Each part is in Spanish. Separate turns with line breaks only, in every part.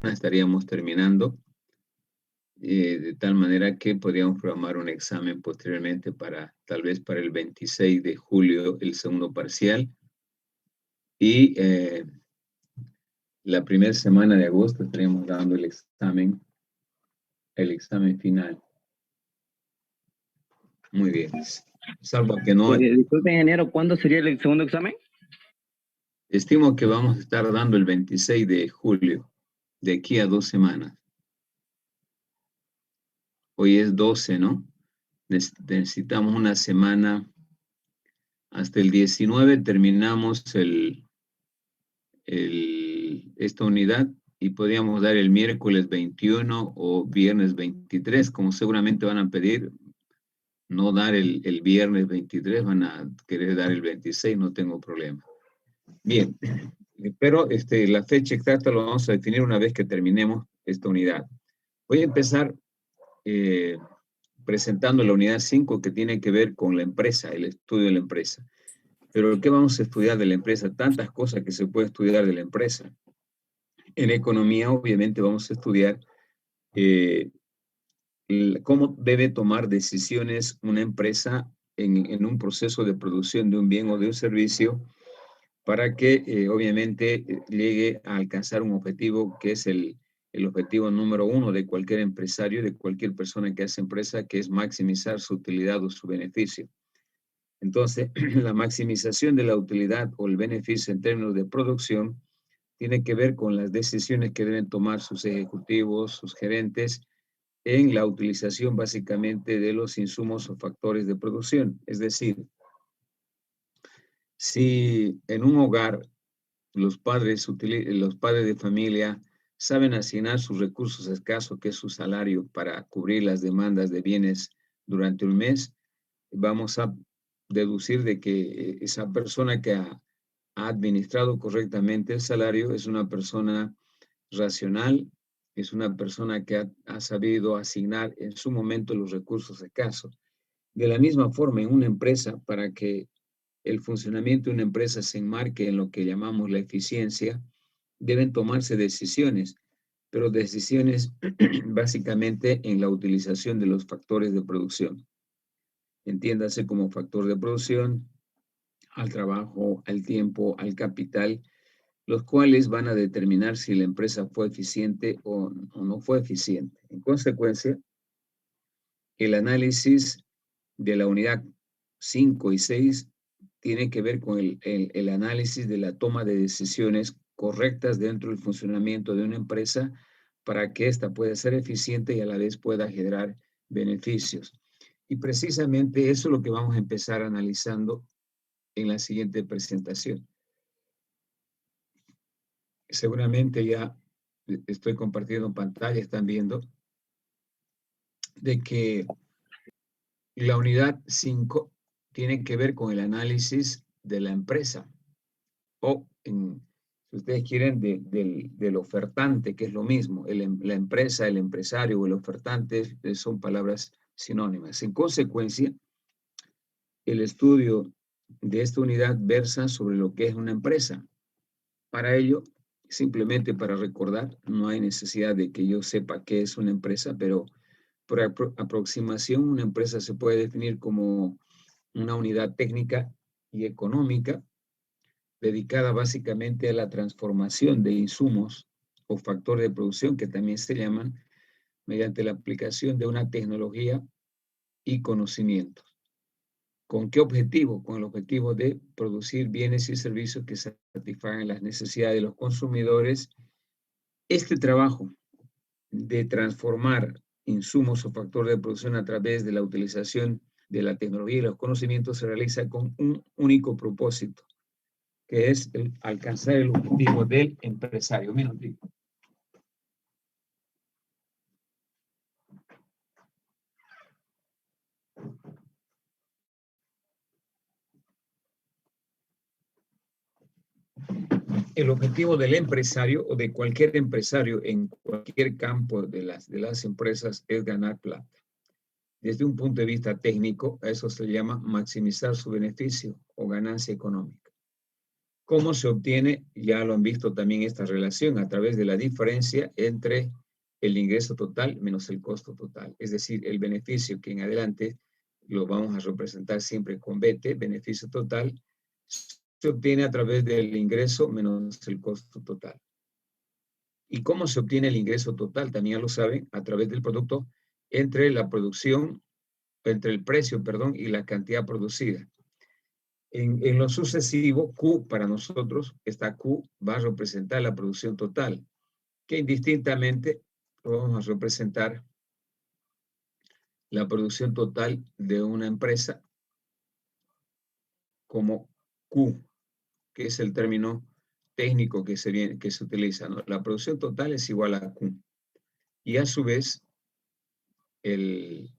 estaríamos terminando, de tal manera que podríamos programar un examen posteriormente para, tal vez para el 26 de julio, el segundo parcial, y la primera semana de agosto estaríamos dando el examen final. Muy bien. Salvo que no,
Disculpe, ingeniero, ¿cuándo sería el segundo examen?
estimo que vamos a estar dando el 26 de julio, de aquí a 2 semanas. Hoy es 12, ¿no? Necesitamos una semana. Hasta el 19 terminamos esta unidad y podríamos dar el miércoles 21 o viernes 23, como seguramente van a pedir, no dar el viernes 23, van a querer dar el 26, no tengo problema. Bien, pero la fecha exacta lo vamos a definir una vez que terminemos esta unidad. Voy a empezar presentando la unidad 5 que tiene que ver con la empresa, el estudio de la empresa. Pero ¿qué vamos a estudiar de la empresa? Tantas cosas que se puede estudiar de la empresa. En economía, obviamente, vamos a estudiar cómo debe tomar decisiones una empresa en un proceso de producción de un bien o de un servicio para que, obviamente, llegue a alcanzar un objetivo que es el objetivo número 1 de cualquier empresario, de cualquier persona que hace empresa, que es maximizar su utilidad o su beneficio. Entonces, la maximización de la utilidad o el beneficio en términos de producción tiene que ver con las decisiones que deben tomar sus ejecutivos, sus gerentes, en la utilización básicamente de los insumos o factores de producción. Es decir, si en un hogar los padres de familia saben asignar sus recursos escasos, que es su salario, para cubrir las demandas de bienes durante un mes, vamos a deducir de que esa persona que ha administrado correctamente el salario es una persona racional, es una persona que ha sabido asignar en su momento los recursos escasos. De la misma forma, en una empresa, para que el funcionamiento de una empresa se enmarque en lo que llamamos la eficiencia, deben tomarse decisiones, pero decisiones básicamente en la utilización de los factores de producción. Entiéndase como factor de producción al trabajo, al tiempo, al capital, los cuales van a determinar si la empresa fue eficiente o no fue eficiente. En consecuencia, el análisis de la unidad 5 y 6 tiene que ver con el análisis de la toma de decisiones correctas dentro del funcionamiento de una empresa para que ésta pueda ser eficiente y a la vez pueda generar beneficios. Y precisamente eso es lo que vamos a empezar analizando en la siguiente presentación. Seguramente ya estoy compartiendo pantalla, están viendo, de que la unidad 5 tiene que ver con el análisis de la empresa, o si ustedes quieren, del ofertante, que es lo mismo. La empresa, el empresario o el ofertante son palabras sinónimas. En consecuencia, el estudio de esta unidad versa sobre lo que es una empresa. Para ello, simplemente para recordar, no hay necesidad de que yo sepa qué es una empresa, pero por aproximación, una empresa se puede definir como una unidad técnica y económica dedicada básicamente a la transformación de insumos o factores de producción, que también se llaman, mediante la aplicación de una tecnología y conocimientos. ¿Con qué objetivo? Con el objetivo de producir bienes y servicios que satisfagan las necesidades de los consumidores. Este trabajo de transformar insumos o factores de producción a través de la utilización de la tecnología y los conocimientos se realiza con un único propósito, que es alcanzar el objetivo del empresario. El objetivo del empresario o de cualquier empresario en cualquier campo de las empresas es ganar plata. Desde un punto de vista técnico, a eso se llama maximizar su beneficio o ganancia económica. ¿Cómo se obtiene? Ya lo han visto también esta relación a través de la diferencia entre el ingreso total menos el costo total. Es decir, el beneficio que en adelante lo vamos a representar siempre con BT, beneficio total, se obtiene a través del ingreso menos el costo total. ¿Y cómo se obtiene el ingreso total? También ya lo saben, a través del producto entre la producción, entre el precio, perdón, y la cantidad producida. En lo sucesivo, Q para nosotros, esta Q va a representar la producción total, que indistintamente lo vamos a representar la producción total de una empresa como Q, que es el término técnico que se utiliza, ¿no? La producción total es igual a Q. Y a su vez, el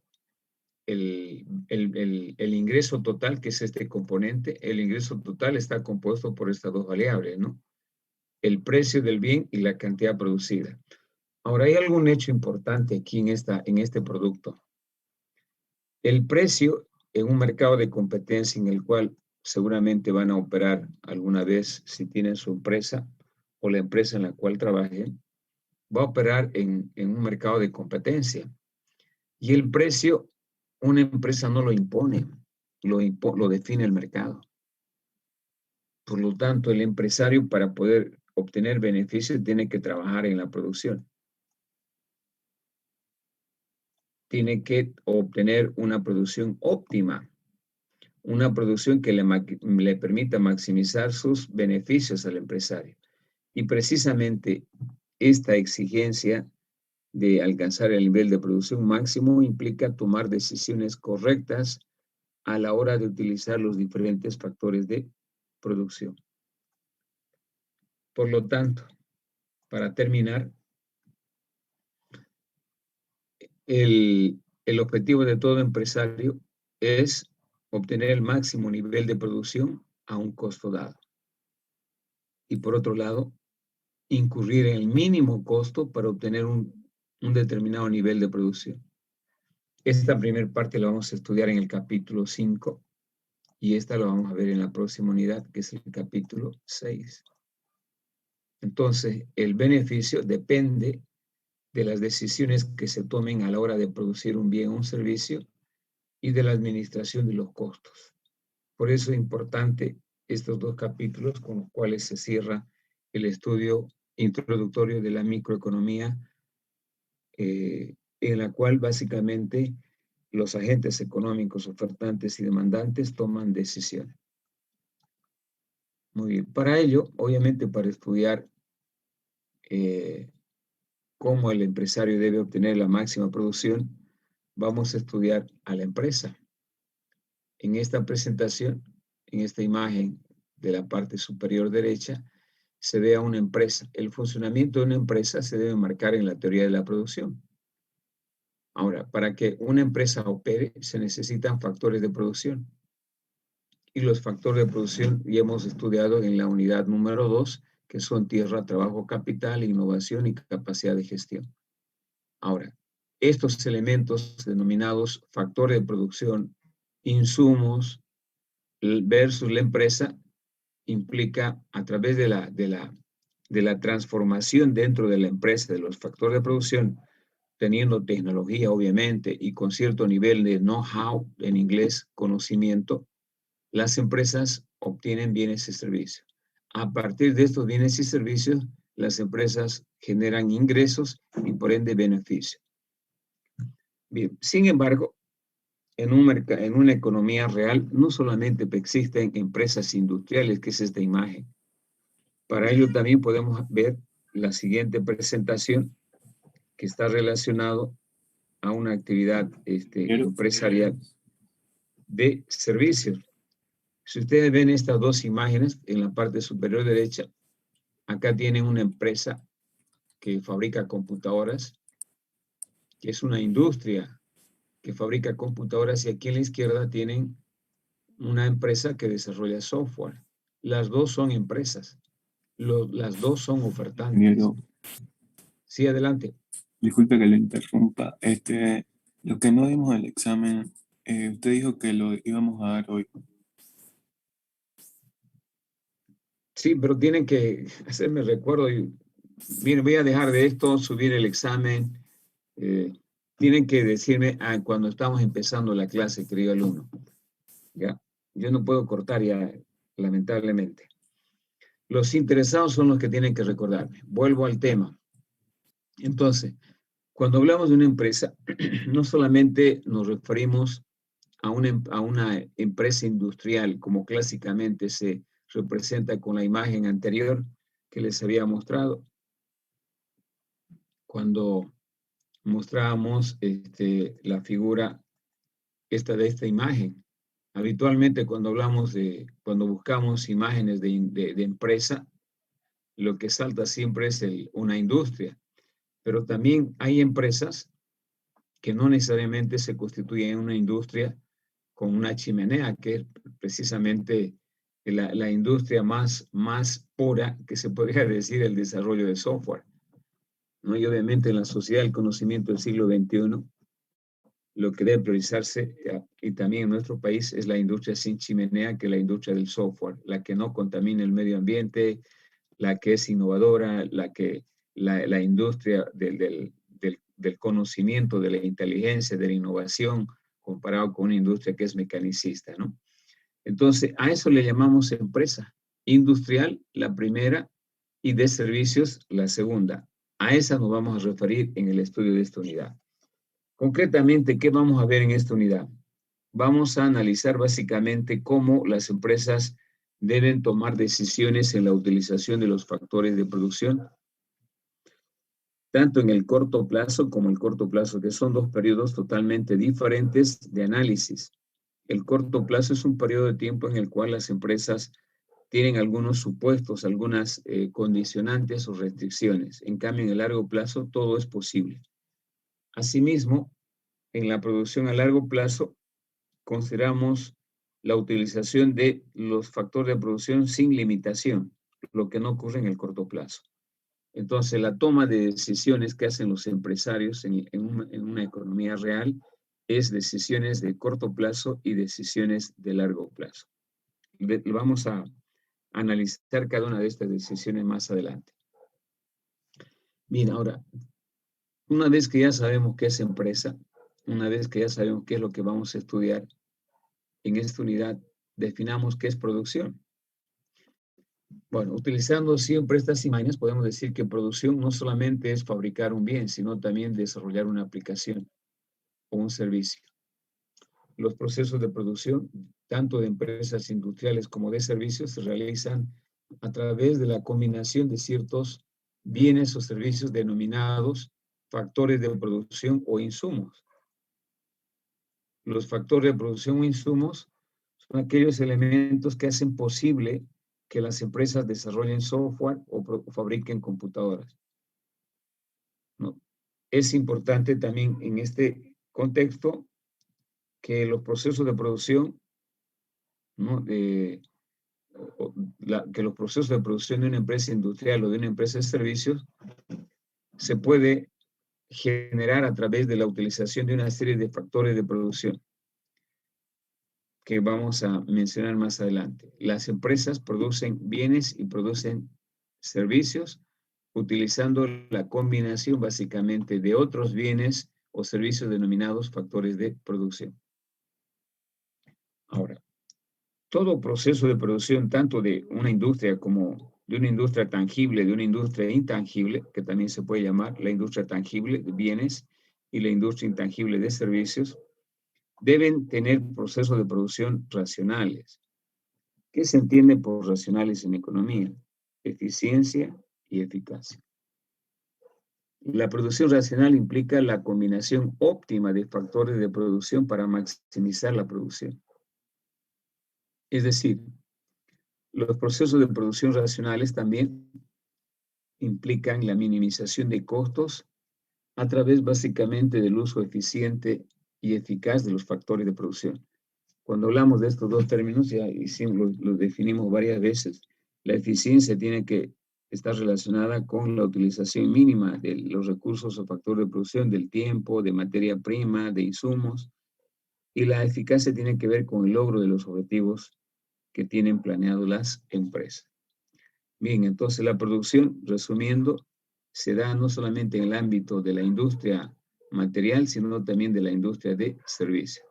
ingreso total, que es este componente, el ingreso total está compuesto por estas dos variables, ¿no? El precio del bien y la cantidad producida. Ahora, hay algún hecho importante aquí en este producto. El precio en un mercado de competencia en el cual seguramente van a operar alguna vez si tienen su empresa o la empresa en la cual trabajen, va a operar en un mercado de competencia. Y el precio, una empresa no lo impone, lo define el mercado. Por lo tanto, el empresario para poder obtener beneficios tiene que trabajar en la producción. Tiene que obtener una producción óptima, una producción que le permita maximizar sus beneficios al empresario. Y precisamente esta exigencia de alcanzar el nivel de producción máximo implica tomar decisiones correctas a la hora de utilizar los diferentes factores de producción. Por lo tanto, para terminar, el objetivo de todo empresario es obtener el máximo nivel de producción a un costo dado. Y por otro lado, incurrir en el mínimo costo para obtener un determinado nivel de producción. Esta primera parte la vamos a estudiar en el capítulo 5 y esta la vamos a ver en la próxima unidad, que es el capítulo 6. Entonces, el beneficio depende de las decisiones que se tomen a la hora de producir un bien o un servicio y de la administración de los costos. Por eso es importante estos dos capítulos con los cuales se cierra el estudio introductorio de la microeconomía, en la cual básicamente los agentes económicos ofertantes y demandantes toman decisiones. Muy bien. Para ello, obviamente, para estudiar cómo el empresario debe obtener la máxima producción, vamos a estudiar a la empresa. En esta presentación, en esta imagen de la parte superior derecha, se ve a una empresa. El funcionamiento de una empresa se debe marcar en la teoría de la producción. Ahora, para que una empresa opere, se necesitan factores de producción. Y los factores de producción ya hemos estudiado en la unidad número 2, que son tierra, trabajo, capital, innovación y capacidad de gestión. Ahora, estos elementos denominados factores de producción, insumos versus la empresa, implica a través de la transformación dentro de la empresa de los factores de producción, teniendo tecnología obviamente y con cierto nivel de know-how, en inglés, conocimiento, las empresas obtienen bienes y servicios. A partir de estos bienes y servicios, las empresas generan ingresos y por ende beneficios. Bien, sin embargo, en una economía real no solamente existen empresas industriales, que es esta imagen. Para ello también podemos ver la siguiente presentación que está relacionado a una actividad empresarial de servicios. Si ustedes ven estas dos imágenes en la parte superior derecha, acá tienen una empresa que fabrica computadoras, que es una industria que fabrica computadoras, y aquí en la izquierda tienen una empresa que desarrolla software. Las dos son empresas. Las dos son ofertantes.
Ingeniero,
Sí, adelante.
disculpe que le interrumpa. Lo que no dimos el examen, usted dijo que lo íbamos a dar hoy.
Sí, pero tienen que hacerme recuerdo. Y, miren, voy a dejar de esto, subir el examen. Tienen que decirme cuando estamos empezando la clase, querido alumno. ¿Ya? Yo no puedo cortar ya, lamentablemente. Los interesados son los que tienen que recordarme. Vuelvo al tema. Entonces, cuando hablamos de una empresa, no solamente nos referimos a una empresa industrial, como clásicamente se representa con la imagen anterior que les había mostrado, cuando mostrábamos la figura de esta imagen. Habitualmente cuando cuando buscamos imágenes de empresa, lo que salta siempre es una industria, pero también hay empresas que no necesariamente se constituyen en una industria con una chimenea, que es precisamente la industria más pura que se podría decir el desarrollo de software, ¿no? Y obviamente en la sociedad del conocimiento del siglo XXI, lo que debe priorizarse, y también en nuestro país, es la industria sin chimenea, que es la industria del software, la que no contamina el medio ambiente, la que es innovadora, la industria del conocimiento, de la inteligencia, de la innovación, comparado con una industria que es mecanicista, ¿no? Entonces, a eso le llamamos empresa. Industrial, la primera, y de servicios, la segunda. A esa nos vamos a referir en el estudio de esta unidad. Concretamente, ¿qué vamos a ver en esta unidad? Vamos a analizar básicamente cómo las empresas deben tomar decisiones en la utilización de los factores de producción, tanto en el corto plazo como el corto plazo, que son dos periodos totalmente diferentes de análisis. El corto plazo es un periodo de tiempo en el cual las empresas tienen algunos supuestos, algunas condicionantes o restricciones. En cambio, en el largo plazo todo es posible. Asimismo, en la producción a largo plazo, consideramos la utilización de los factores de producción sin limitación, lo que no ocurre en el corto plazo. Entonces, la toma de decisiones que hacen los empresarios en una economía real es decisiones de corto plazo y decisiones de largo plazo. Vamos a analizar cada una de estas decisiones más adelante. Bien, ahora, una vez que ya sabemos qué es empresa, una vez que ya sabemos qué es lo que vamos a estudiar, en esta unidad definamos qué es producción. Bueno, utilizando siempre estas imágenes, podemos decir que producción no solamente es fabricar un bien, sino también desarrollar una aplicación o un servicio. Los procesos de producción, tanto de empresas industriales como de servicios, se realizan a través de la combinación de ciertos bienes o servicios denominados factores de producción o insumos. Los factores de producción o insumos son aquellos elementos que hacen posible que las empresas desarrollen software o fabriquen computadoras, ¿no? Es importante también en este contexto que los procesos de producción, ¿no? que los procesos de producción de una empresa industrial o de una empresa de servicios se puede generar a través de la utilización de una serie de factores de producción que vamos a mencionar más adelante. Las empresas producen bienes y producen servicios utilizando la combinación básicamente de otros bienes o servicios denominados factores de producción. Ahora, todo proceso de producción, tanto de una industria como de una industria tangible, de una industria intangible, que también se puede llamar la industria tangible de bienes y la industria intangible de servicios, deben tener procesos de producción racionales. ¿Qué se entiende por racionales en economía? Eficiencia y eficacia. La producción racional implica la combinación óptima de factores de producción para maximizar la producción. Es decir, los procesos de producción racionales también implican la minimización de costos a través básicamente del uso eficiente y eficaz de los factores de producción. Cuando hablamos de estos dos términos, ya los definimos varias veces, la eficiencia tiene que estar relacionada con la utilización mínima de los recursos o factores de producción, del tiempo, de materia prima, de insumos, y la eficacia tiene que ver con el logro de los objetivos que tienen planeado las empresas. Bien, entonces la producción, resumiendo, se da no solamente en el ámbito de la industria material, sino también de la industria de servicios.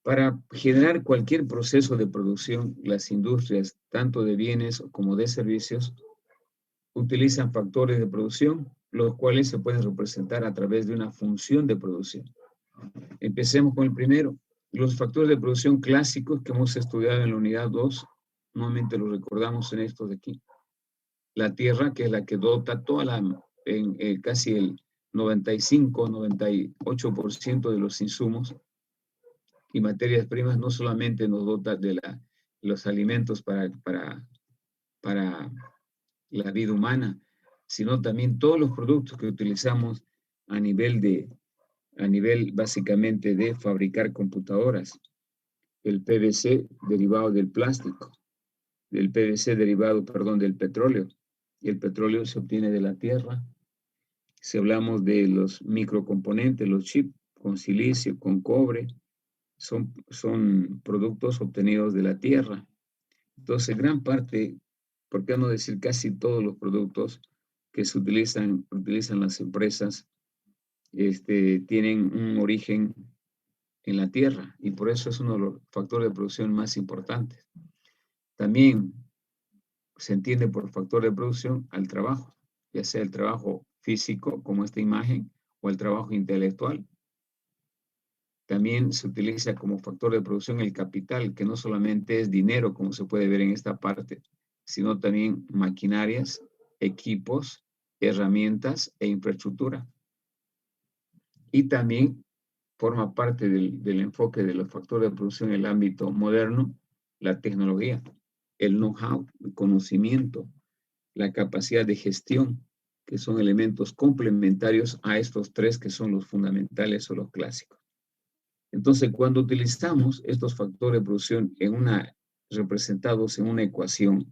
Para generar cualquier proceso de producción, las industrias, tanto de bienes como de servicios, utilizan factores de producción, los cuales se pueden representar a través de una función de producción. Empecemos con el primero. Los factores de producción clásicos que hemos estudiado en la unidad 2, nuevamente los recordamos en estos de aquí. La tierra, que es la que dota toda casi el 95-98% de los insumos y materias primas, no solamente nos dota de los alimentos para la vida humana, sino también todos los productos que utilizamos a nivel básicamente de fabricar computadoras. El PVC derivado del plástico, del PVC derivado, perdón, del petróleo. Y el petróleo se obtiene de la tierra. Si hablamos de los microcomponentes, los chips con silicio, con cobre, son productos obtenidos de la tierra. Entonces, gran parte, por qué no decir casi todos los productos que se utilizan las empresas, tienen un origen en la tierra y por eso es uno de los factores de producción más importantes. También se entiende por factor de producción al trabajo, ya sea el trabajo físico, como esta imagen, o el trabajo intelectual. También se utiliza como factor de producción el capital, que no solamente es dinero, como se puede ver en esta parte, sino también maquinarias, equipos, herramientas e infraestructura. Y también forma parte del enfoque de los factores de producción en el ámbito moderno, la tecnología, el know-how, el conocimiento, la capacidad de gestión, que son elementos complementarios a estos tres que son los fundamentales o los clásicos. Entonces, cuando utilizamos estos factores de producción representados en una ecuación,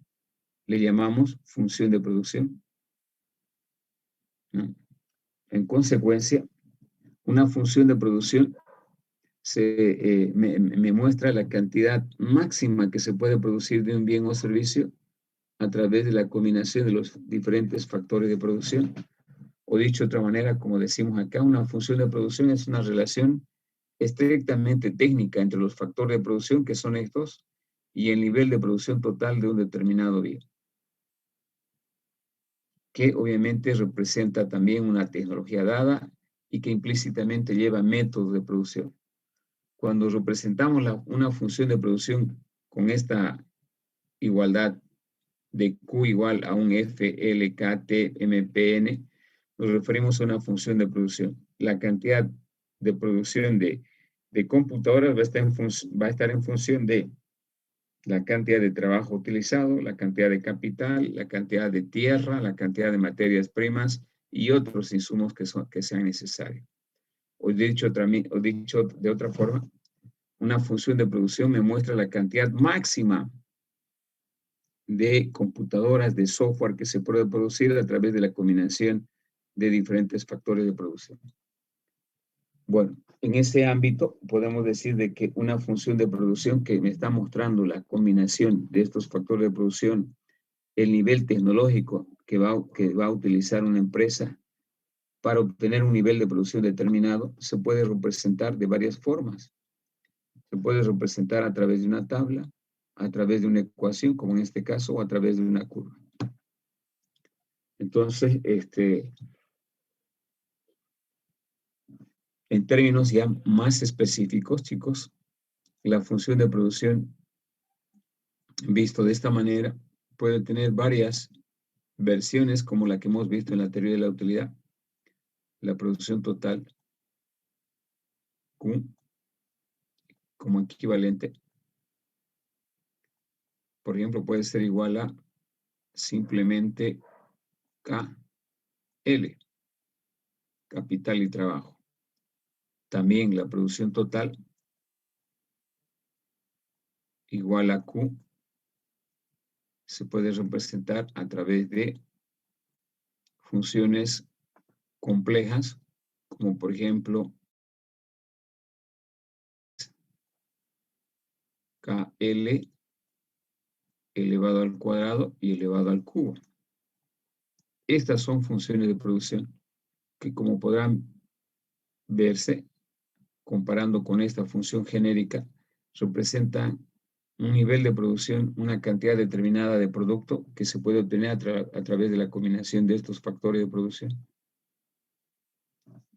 le llamamos función de producción, ¿no? En consecuencia, una función de producción me muestra la cantidad máxima que se puede producir de un bien o servicio a través de la combinación de los diferentes factores de producción. O dicho de otra manera, como decimos acá, una función de producción es una relación estrictamente técnica entre los factores de producción, que son estos, y el nivel de producción total de un determinado bien, que obviamente representa también una tecnología dada y que implícitamente lleva métodos de producción. Cuando representamos una función de producción con esta igualdad de Q igual a un F, L, K, T, M, P, N, nos referimos a una función de producción. La cantidad de producción de computadoras va a estar en función de la cantidad de trabajo utilizado, la cantidad de capital, la cantidad de tierra, la cantidad de materias primas y otros insumos que sean necesarios. O dicho de otra forma, una función de producción me muestra la cantidad máxima de computadoras, de software que se puede producir a través de la combinación de diferentes factores de producción. Bueno, en ese ámbito podemos decir de que una función de producción que me está mostrando la combinación de estos factores de producción, el nivel tecnológico que va a utilizar una empresa para obtener un nivel de producción determinado, se puede representar de varias formas. Se puede representar a través de una tabla, a través de una ecuación, como en este caso, o a través de una curva. Entonces, en términos ya más específicos, chicos, la función de producción, visto de esta manera, puede tener varias versiones, como la que hemos visto en la teoría de la utilidad. La producción total, Q, como equivalente, por ejemplo, puede ser igual a simplemente KL, capital y trabajo. También la producción total igual a Q se puede representar a través de funciones complejas, como por ejemplo KL elevado al cuadrado y elevado al cubo. Estas son funciones de producción que, como podrán verse, comparando con esta función genérica, representan un nivel de producción, una cantidad determinada de producto que se puede obtener a través de la combinación de estos factores de producción.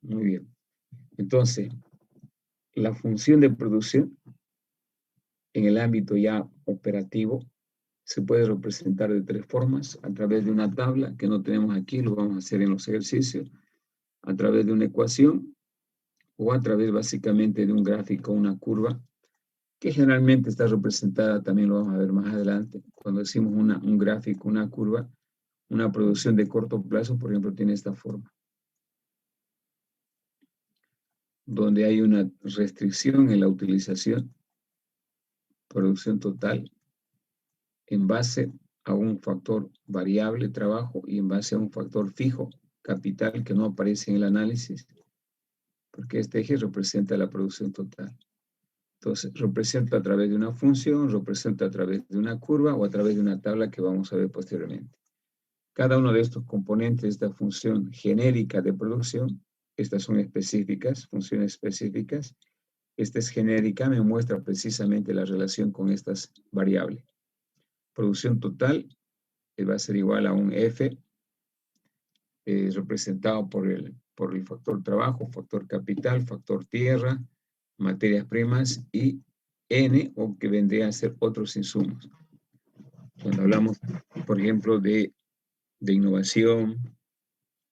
Muy bien. Entonces, la función de producción en el ámbito ya operativo se puede representar de tres formas: a través de una tabla, que no tenemos aquí, lo vamos a hacer en los ejercicios, a través de una ecuación, o a través básicamente de un gráfico, una curva, que generalmente está representada, también lo vamos a ver más adelante, cuando decimos un gráfico, una curva, una producción de corto plazo, por ejemplo, tiene esta forma, donde hay una restricción en la utilización, producción total, en base a un factor variable, trabajo, y en base a un factor fijo, capital, que no aparece en el análisis, porque este eje representa la producción total. Entonces, representa a través de una función, representa a través de una curva o a través de una tabla que vamos a ver posteriormente. Cada uno de estos componentes de esta función genérica de producción, estas son específicas, funciones específicas. Esta es genérica, me muestra precisamente la relación con estas variables. Producción total va a ser igual a un F, representado por el factor trabajo, factor capital, factor tierra, materias primas, y N, o que vendría a ser otros insumos. Cuando hablamos, por ejemplo, de innovación,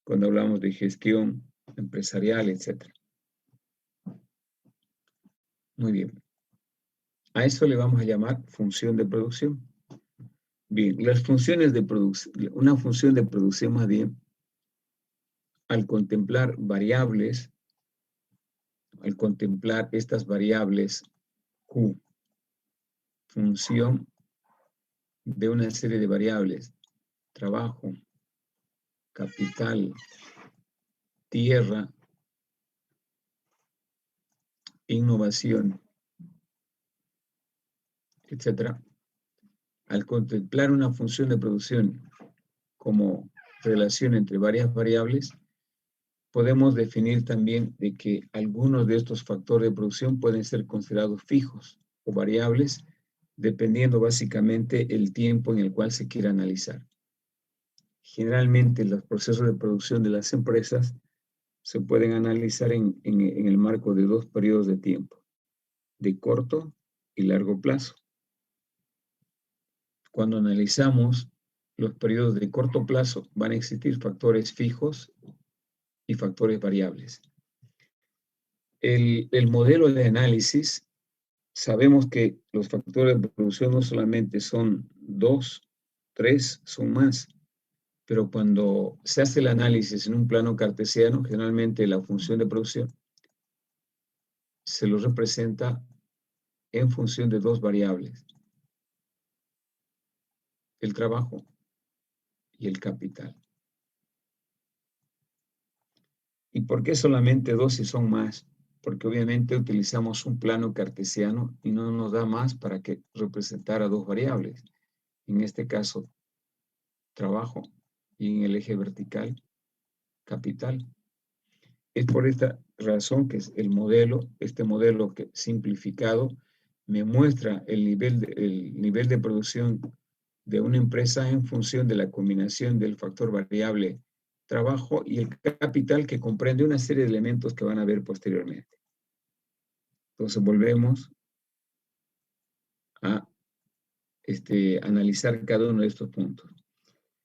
cuando hablamos de gestión empresarial, etc. Muy bien. A eso le vamos a llamar función de producción. Bien, las funciones de producción, una función de producción más bien, al contemplar variables, al contemplar estas variables Q, función de una serie de variables, trabajo, capital, tierra, innovación, etc. Al contemplar una función de producción como relación entre varias variables, podemos definir también de que algunos de estos factores de producción pueden ser considerados fijos o variables, dependiendo básicamente el tiempo en el cual se quiera analizar. Generalmente los procesos de producción de las empresas se pueden analizar en el marco de dos periodos de tiempo, de corto y largo plazo. Cuando analizamos los periodos de corto plazo, van a existir factores fijos y factores variables. El modelo de análisis, sabemos que los factores de producción no solamente son 2, 3, son más, pero cuando se hace el análisis en un plano cartesiano, generalmente la función de producción se lo representa en función de dos variables: el trabajo y el capital. ¿Y por qué solamente dos si son más? Porque obviamente utilizamos un plano cartesiano y no nos da más para que representara dos variables. En este caso, trabajo, y en el eje vertical, capital. Es por esta razón que es el modelo, este modelo que simplificado me muestra el nivel de producción de una empresa en función de la combinación del factor variable trabajo y el capital, que comprende una serie de elementos que van a ver posteriormente. Entonces volvemos a analizar cada uno de estos puntos.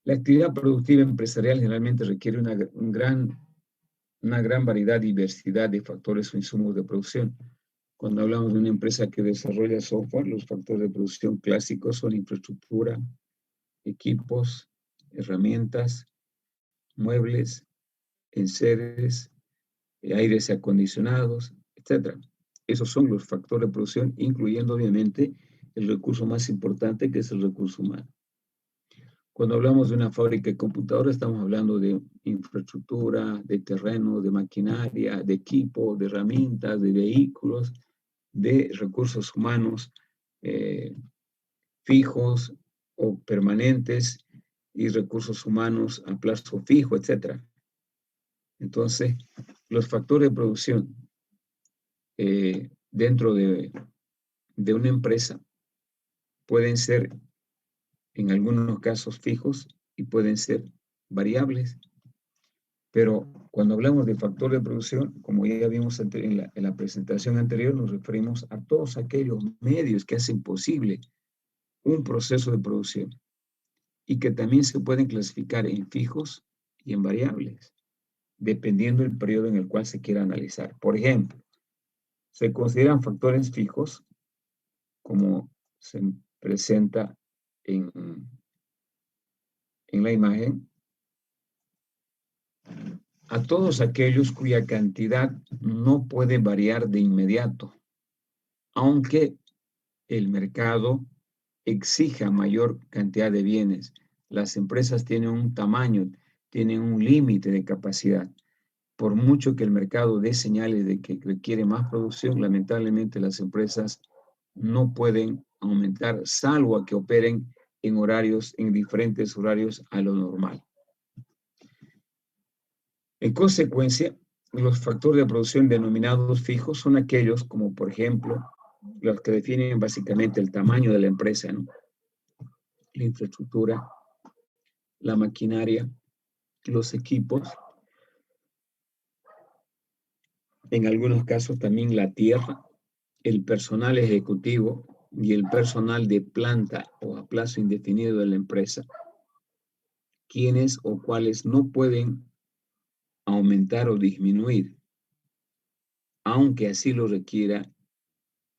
La actividad productiva empresarial generalmente requiere una gran variedad, diversidad de factores o insumos de producción. Cuando hablamos de una empresa que desarrolla software, los factores de producción clásicos son infraestructura, equipos, herramientas, muebles, enseres, aires acondicionados, etc. Esos son los factores de producción, incluyendo obviamente el recurso más importante, que es el recurso humano. Cuando hablamos de una fábrica de computadoras, estamos hablando de infraestructura, de terreno, de maquinaria, de equipo, de herramientas, de vehículos, de recursos humanos fijos o permanentes y recursos humanos a plazo fijo, etc. Entonces, los factores de producción dentro de una empresa pueden ser en algunos casos fijos y pueden ser variables. Pero cuando hablamos de factor de producción, como ya vimos en la presentación anterior, nos referimos a todos aquellos medios que hacen posible un proceso de producción y que también se pueden clasificar en fijos y en variables, dependiendo del periodo en el cual se quiera analizar. Por ejemplo, se consideran factores fijos, como se presenta en la imagen, a todos aquellos cuya cantidad no puede variar de inmediato, aunque el mercado exija mayor cantidad de bienes. Las empresas tienen un tamaño, tienen un límite de capacidad. Por mucho que el mercado dé señales de que requiere más producción, lamentablemente las empresas no pueden aumentar, salvo a que operen en diferentes horarios a lo normal. En consecuencia, los factores de producción denominados fijos son aquellos como, por ejemplo, los que definen básicamente el tamaño de la empresa, ¿no? La infraestructura, la maquinaria, los equipos, en algunos casos también la tierra, el personal ejecutivo y el personal de planta o a plazo indefinido de la empresa, quienes o cuales no pueden aumentar o disminuir, aunque así lo requiera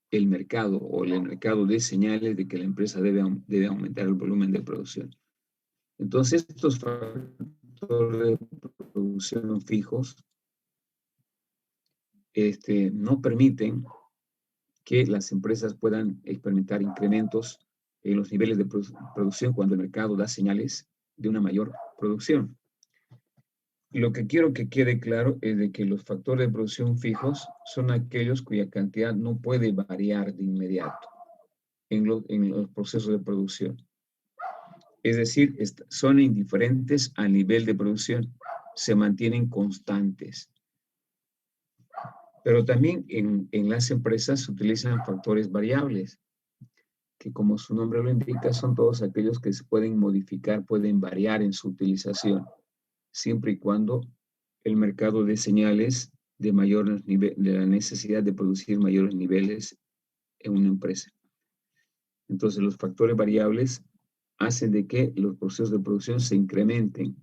el mercado o el mercado de señales de que la empresa debe aumentar el volumen de producción. Entonces, estos factores de producción fijos no permiten que las empresas puedan experimentar incrementos en los niveles de producción cuando el mercado da señales de una mayor producción. Lo que quiero que quede claro es de que los factores de producción fijos son aquellos cuya cantidad no puede variar de inmediato en los procesos de producción. Es decir, son indiferentes al nivel de producción, se mantienen constantes. Pero también en las empresas se utilizan factores variables, que como su nombre lo indica, son todos aquellos que se pueden modificar, pueden variar en su utilización, siempre y cuando el mercado dé señales de la necesidad de producir mayores niveles en una empresa. Entonces, los factores variables hacen de que los procesos de producción se incrementen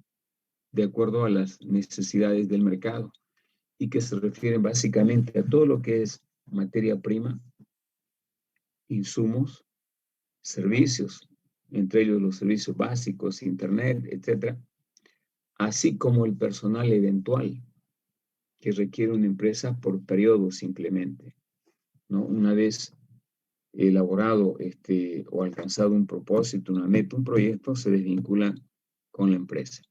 de acuerdo a las necesidades del mercado y que se refieren básicamente a todo lo que es materia prima, insumos, servicios, entre ellos los servicios básicos, internet, etc., así como el personal eventual que requiere una empresa por periodos simplemente, ¿no? Una vez elaborado o alcanzado un propósito, una meta, un proyecto, se desvincula con la empresa.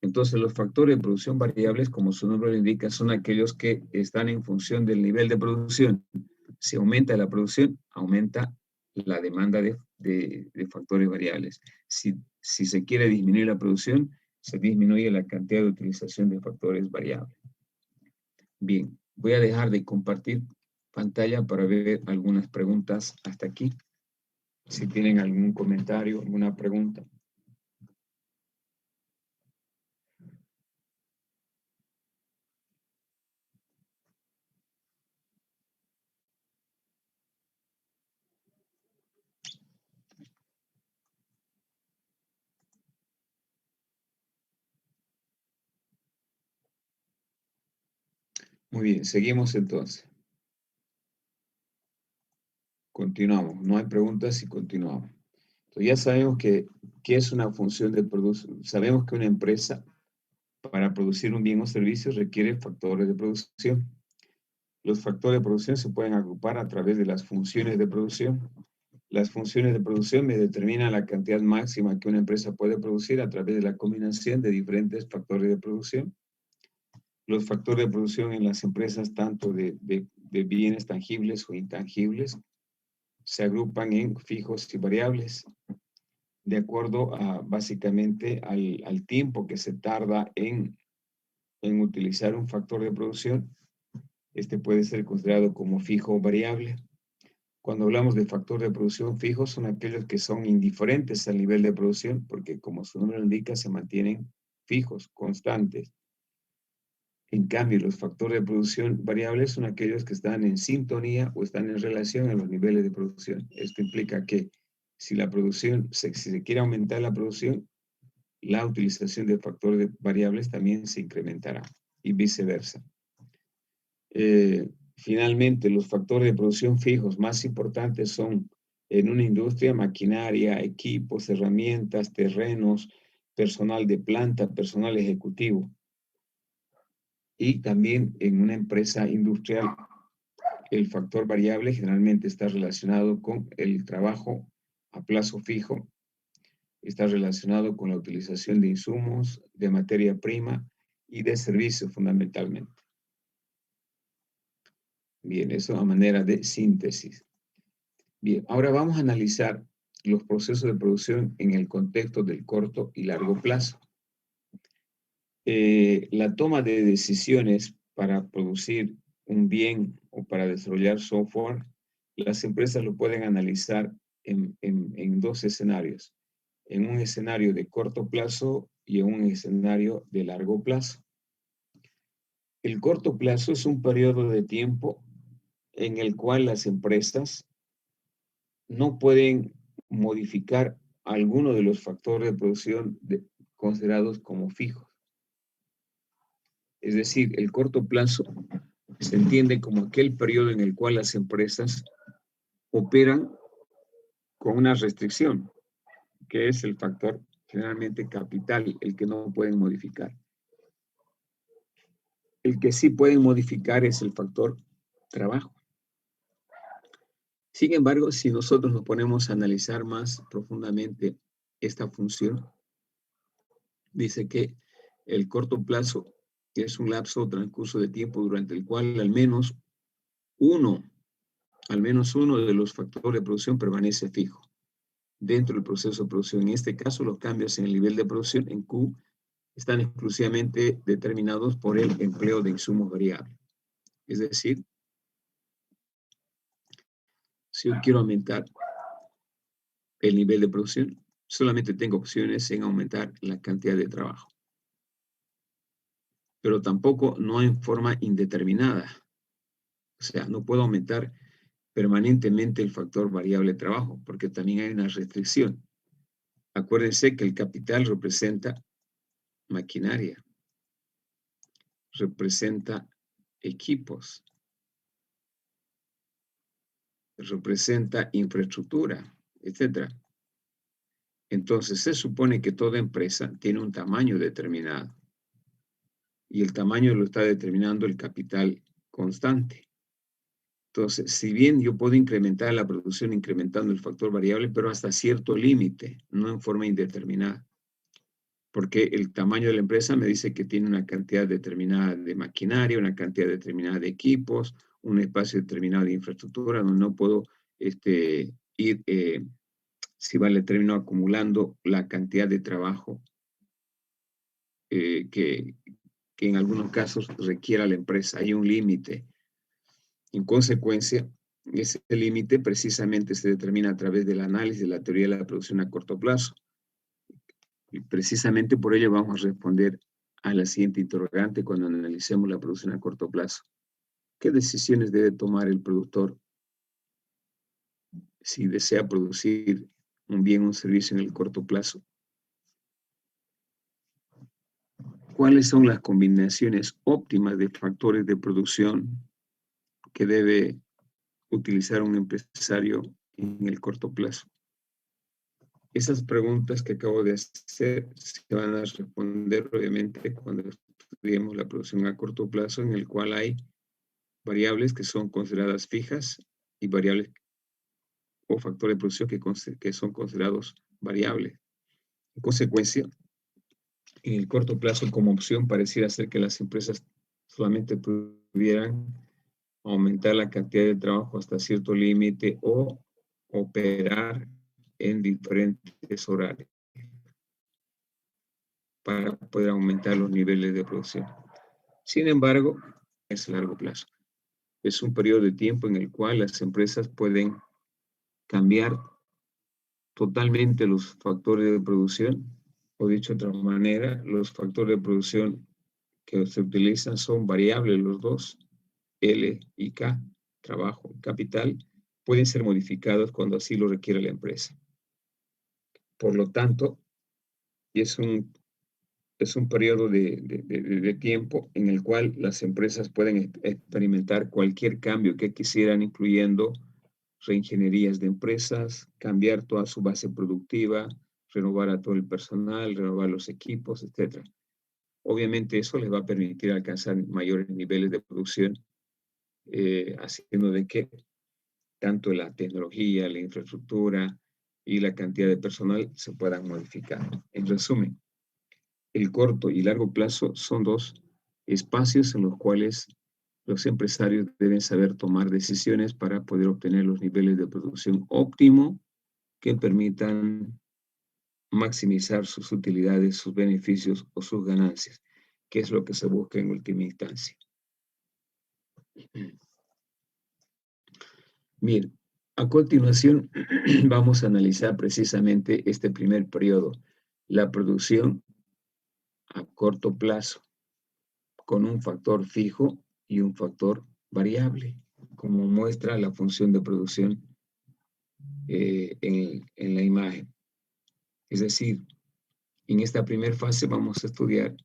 Entonces, los factores de producción variables, como su nombre lo indica, son aquellos que están en función del nivel de producción. Si aumenta la producción, aumenta la demanda de factores variables. Si se quiere disminuir la producción, se disminuye la cantidad de utilización de factores variables. Bien, voy a dejar de compartir pantalla para ver algunas preguntas hasta aquí. Si tienen algún comentario, alguna pregunta. Muy bien, seguimos entonces. Continuamos. No hay preguntas y continuamos. Entonces ya sabemos que es una función de producción. Sabemos que una empresa para producir un bien o servicio requiere factores de producción. Los factores de producción se pueden agrupar a través de las funciones de producción. Las funciones de producción me determinan la cantidad máxima que una empresa puede producir a través de la combinación de diferentes factores de producción. Los factores de producción en las empresas, tanto de bienes tangibles o intangibles, se agrupan en fijos y variables. de acuerdo a, básicamente, al tiempo que se tarda en utilizar un factor de producción. Este puede ser considerado como fijo o variable. Cuando hablamos de factor de producción fijo, son aquellos que son indiferentes al nivel de producción, porque como su nombre lo indica, se mantienen fijos, constantes. En cambio, los factores de producción variables son aquellos que están en sintonía o están en relación a los niveles de producción. Esto implica que si la producción, si se quiere aumentar la producción, la utilización de factores variables también se incrementará y viceversa. Finalmente, los factores de producción fijos más importantes son en una industria, maquinaria, equipos, herramientas, terrenos, personal de planta, personal ejecutivo. Y también en una empresa industrial, el factor variable generalmente está relacionado con el trabajo a plazo fijo, está relacionado con la utilización de insumos, de materia prima y de servicios fundamentalmente. Bien, eso a manera de síntesis. Bien, ahora vamos a analizar los procesos de producción en el contexto del corto y largo plazo. La toma de decisiones para producir un bien o para desarrollar software, las empresas lo pueden analizar en dos escenarios. En un escenario de corto plazo y en un escenario de largo plazo. El corto plazo es un periodo de tiempo en el cual las empresas no pueden modificar alguno de los factores de producción considerados como fijos. Es decir, el corto plazo se entiende como aquel periodo en el cual las empresas operan con una restricción, que es el factor generalmente capital, el que no pueden modificar. El que sí pueden modificar es el factor trabajo. Sin embargo, si nosotros nos ponemos a analizar más profundamente esta función, dice que el corto plazo es un lapso o transcurso de tiempo durante el cual al menos uno de los factores de producción permanece fijo dentro del proceso de producción. En este caso, los cambios en el nivel de producción en Q están exclusivamente determinados por el empleo de insumos variables. Es decir, si yo quiero aumentar el nivel de producción, solamente tengo opciones en aumentar la cantidad de trabajo. Pero tampoco no en forma indeterminada. O sea, no puedo aumentar permanentemente el factor variable trabajo, porque también hay una restricción. Acuérdense que el capital representa maquinaria, representa equipos, representa infraestructura, etc. Entonces, se supone que toda empresa tiene un tamaño determinado y el tamaño lo está determinando el capital constante. Entonces, si bien yo puedo incrementar la producción incrementando el factor variable, pero hasta cierto límite, no en forma indeterminada. Porque el tamaño de la empresa me dice que tiene una cantidad determinada de maquinaria, una cantidad determinada de equipos, un espacio determinado de infraestructura, donde no puedo ir, si vale, termino acumulando la cantidad de trabajo que en algunos casos requiera la empresa. Hay un límite. En consecuencia, ese límite precisamente se determina a través del análisis de la teoría de la producción a corto plazo. Y precisamente por ello vamos a responder a la siguiente interrogante cuando analicemos la producción a corto plazo. ¿Qué decisiones debe tomar el productor si desea producir un bien o un servicio en el corto plazo? ¿Cuáles son las combinaciones óptimas de factores de producción que debe utilizar un empresario en el corto plazo? Esas preguntas que acabo de hacer se van a responder obviamente cuando estudiemos la producción a corto plazo, en el cual hay variables que son consideradas fijas y variables o factores de producción que son considerados variables. En consecuencia, en el corto plazo como opción pareciera ser que las empresas solamente pudieran aumentar la cantidad de trabajo hasta cierto límite o operar en diferentes horarios para poder aumentar los niveles de producción. Sin embargo, es a largo plazo. Es un periodo de tiempo en el cual las empresas pueden cambiar totalmente los factores de producción, o dicho de otra manera, los factores de producción que se utilizan son variables los dos, L y K, trabajo y capital, pueden ser modificados cuando así lo requiere la empresa. Por lo tanto, es un periodo de tiempo en el cual las empresas pueden experimentar cualquier cambio que quisieran, incluyendo reingenierías de empresas, cambiar toda su base productiva, renovar a todo el personal, renovar los equipos, etc. Obviamente eso les va a permitir alcanzar mayores niveles de producción, haciendo de que tanto la tecnología, la infraestructura y la cantidad de personal se puedan modificar. En resumen, el corto y largo plazo son dos espacios en los cuales los empresarios deben saber tomar decisiones para poder obtener los niveles de producción óptimo que permitan maximizar sus utilidades, sus beneficios o sus ganancias, que es lo que se busca en última instancia. Bien, a continuación vamos a analizar precisamente este primer periodo, la producción a corto plazo, con un factor fijo y un factor variable, como muestra la función de producción en la imagen. Es decir, en esta primera fase vamos a estudiar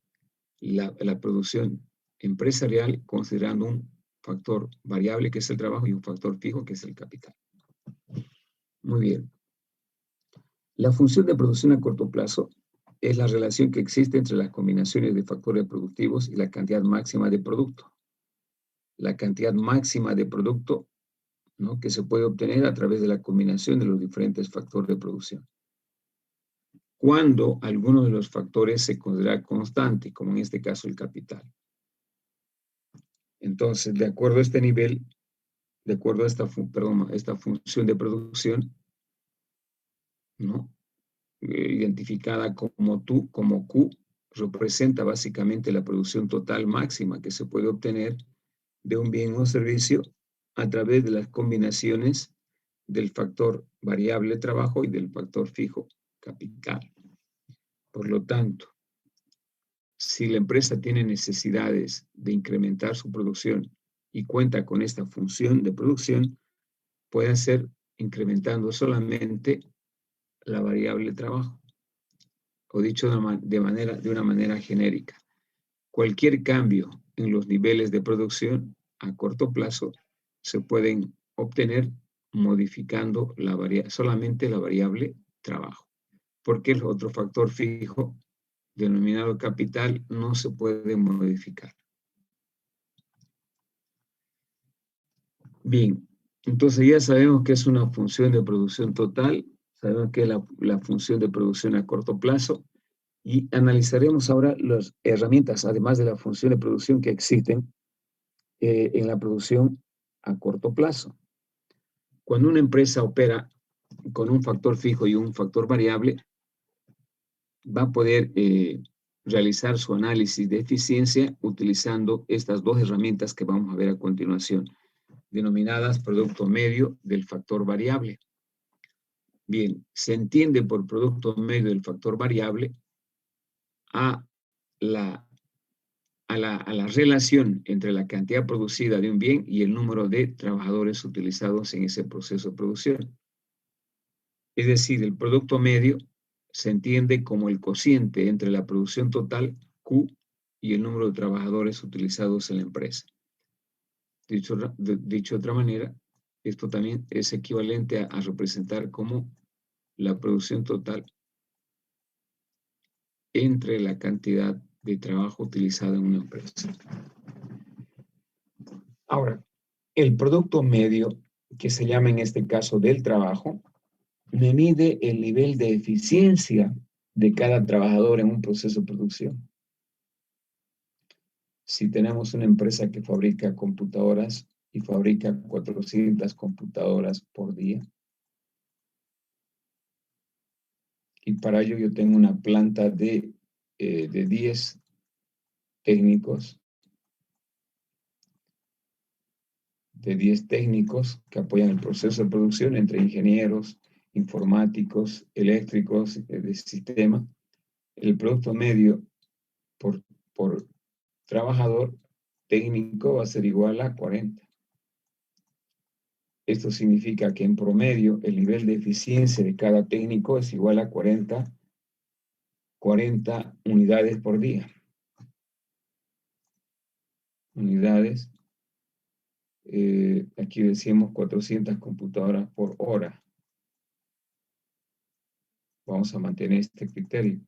la producción empresarial considerando un factor variable que es el trabajo y un factor fijo que es el capital. Muy bien. La función de producción a corto plazo es la relación que existe entre las combinaciones de factores productivos y la cantidad máxima de producto. La cantidad máxima de producto, ¿no?, que se puede obtener a través de la combinación de los diferentes factores de producción. Cuando alguno de los factores se considera constante, como en este caso el capital. Entonces, de acuerdo a este nivel, de acuerdo a esta función de producción, ¿no?, identificada como Q, representa básicamente la producción total máxima que se puede obtener de un bien o servicio a través de las combinaciones del factor variable trabajo y del factor fijo capital. Por lo tanto, si la empresa tiene necesidades de incrementar su producción y cuenta con esta función de producción, puede hacer incrementando solamente la variable trabajo, o dicho de una manera genérica. Cualquier cambio en los niveles de producción a corto plazo se pueden obtener modificando solamente la variable trabajo, porque el otro factor fijo denominado capital no se puede modificar. Bien, entonces ya sabemos que es una función de producción total, sabemos que es la función de producción a corto plazo, y analizaremos ahora las herramientas, además de la función de producción que existen en la producción a corto plazo. Cuando una empresa opera con un factor fijo y un factor variable, va a poder realizar su análisis de eficiencia utilizando estas dos herramientas que vamos a ver a continuación, denominadas producto medio del factor variable. Bien, se entiende por producto medio del factor variable a la relación entre la cantidad producida de un bien y el número de trabajadores utilizados en ese proceso de producción. Es decir, el producto medio se entiende como el cociente entre la producción total, Q, y el número de trabajadores utilizados en la empresa. Dicho de otra manera, esto también es equivalente a representar como la producción total entre la cantidad de trabajo utilizada en una empresa. Ahora, el producto medio, que se llama en este caso del trabajo, me mide el nivel de eficiencia de cada trabajador en un proceso de producción. Si tenemos una empresa que fabrica computadoras y fabrica 400 computadoras por día, Y para ello yo tengo una planta de 10 técnicos, que apoyan el proceso de producción entre ingenieros, informáticos, eléctricos, de sistema. El producto medio por trabajador técnico va a ser igual a 40. Esto significa que en promedio el nivel de eficiencia de cada técnico es igual a 40 unidades por día. Unidades. Aquí decimos 400 computadoras por hora. Vamos a mantener este criterio.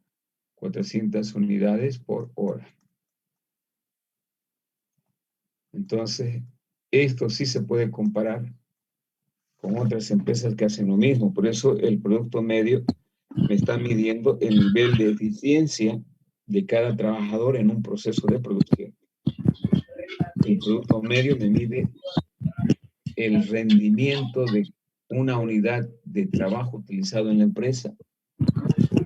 400 unidades por hora. Entonces, esto sí se puede comparar con otras empresas que hacen lo mismo. Por eso el producto medio me está midiendo el nivel de eficiencia de cada trabajador en un proceso de producción. El producto medio me mide el rendimiento de una unidad de trabajo utilizado en la empresa.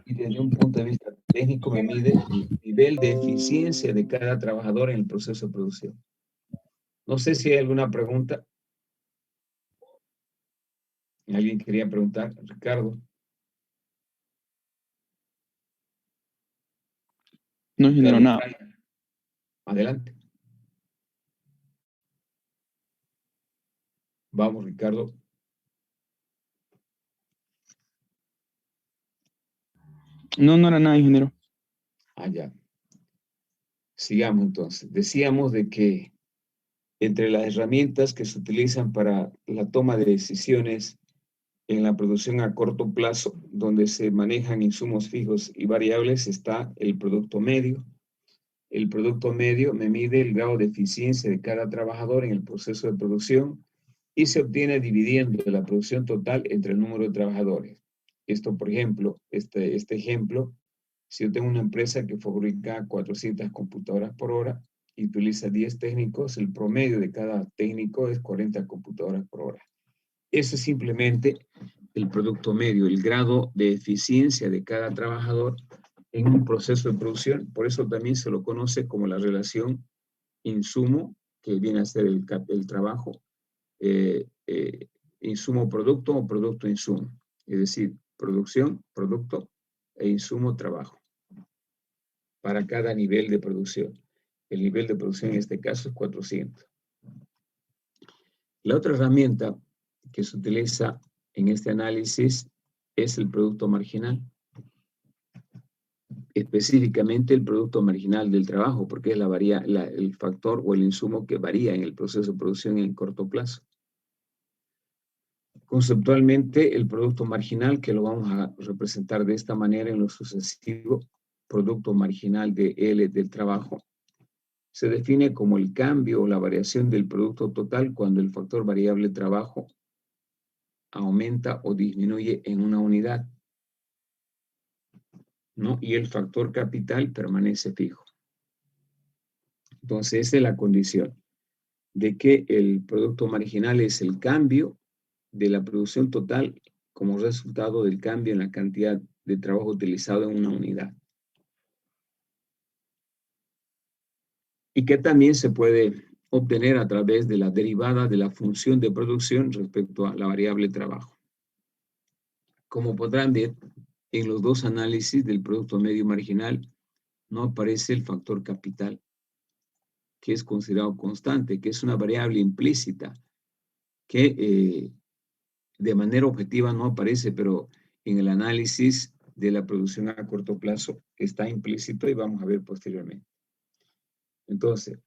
Y desde un punto de vista técnico me mide el nivel de eficiencia de cada trabajador en el proceso de producción. No sé si hay alguna pregunta. ¿Alguien quería preguntar? Ricardo.
No generó nada.
Adelante. Vamos, Ricardo.
No era nada, ingeniero.
Ya. Sigamos entonces. Decíamos de que entre las herramientas que se utilizan para la toma de decisiones en la producción a corto plazo, donde se manejan insumos fijos y variables, está el producto medio. El producto medio me mide el grado de eficiencia de cada trabajador en el proceso de producción y se obtiene dividiendo la producción total entre el número de trabajadores. Esto, por ejemplo, este ejemplo, si yo tengo una empresa que fabrica 400 computadoras por hora y utiliza 10 técnicos, el promedio de cada técnico es 40 computadoras por hora. Eso es simplemente el producto medio, el grado de eficiencia de cada trabajador en un proceso de producción. Por eso también se lo conoce como la relación insumo, que viene a ser el trabajo, insumo-producto o producto-insumo. Es decir, producción, producto e insumo-trabajo para cada nivel de producción. El nivel de producción en este caso es 400. La otra herramienta que se utiliza en este análisis es el producto marginal. Específicamente el producto marginal del trabajo, porque es el factor o el insumo que varía en el proceso de producción en corto plazo. Conceptualmente, el producto marginal, que lo vamos a representar de esta manera en lo sucesivo, producto marginal de L del trabajo, se define como el cambio o la variación del producto total cuando el factor variable trabajo aumenta o disminuye en una unidad, ¿no? Y el factor capital permanece fijo. Entonces, esa es la condición de que el producto marginal es el cambio de la producción total como resultado del cambio en la cantidad de trabajo utilizado en una unidad. Y que también se puede obtener a través de la derivada de la función de producción respecto a la variable trabajo. Como podrán ver, en los dos análisis del producto medio marginal no aparece el factor capital, que es considerado constante, que es una variable implícita, que de manera objetiva no aparece, pero en el análisis de la producción a corto plazo está implícito y vamos a ver posteriormente. Entonces,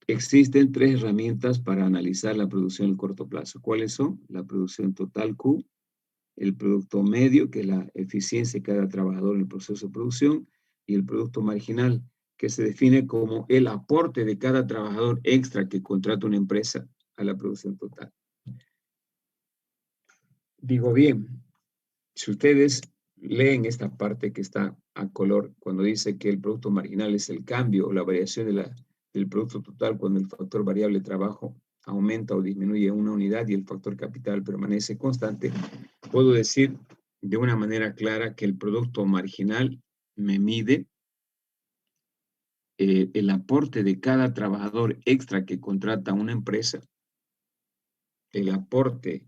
existen tres herramientas para analizar la producción a corto plazo. ¿Cuáles son? La producción total Q, el producto medio, que es la eficiencia de cada trabajador en el proceso de producción, y el producto marginal, que se define como el aporte de cada trabajador extra que contrata una empresa a la producción total. Digo bien, si ustedes leen esta parte que está a color, cuando dice que el producto marginal es el cambio o la variación del producto total cuando el factor variable trabajo aumenta o disminuye una unidad y el factor capital permanece constante, puedo decir de una manera clara que el producto marginal me mide el aporte de cada trabajador extra que contrata una empresa, el aporte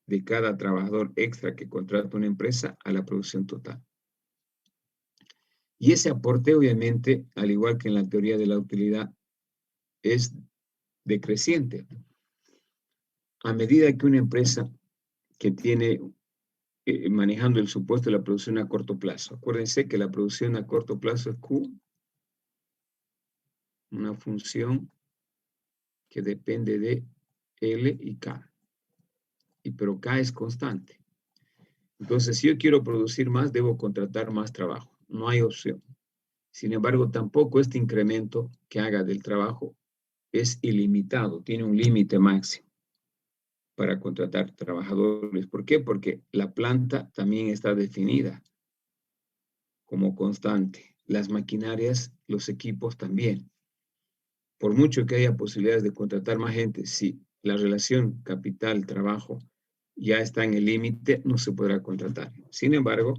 de cada trabajador extra que contrata una empresa a la producción total. Y ese aporte, obviamente, al igual que en la teoría de la utilidad, es decreciente. A medida que una empresa que tiene manejando el supuesto de la producción a corto plazo, acuérdense que la producción a corto plazo es Q, una función que depende de L y K. Pero K es constante. Entonces, si yo quiero producir más, debo contratar más trabajo. No hay opción. Sin embargo, tampoco este incremento que haga del trabajo es ilimitado, tiene un límite máximo para contratar trabajadores. ¿Por qué? Porque la planta también está definida como constante. Las maquinarias, los equipos también. Por mucho que haya posibilidades de contratar más gente, si la relación capital-trabajo ya está en el límite, no se podrá contratar. Sin embargo,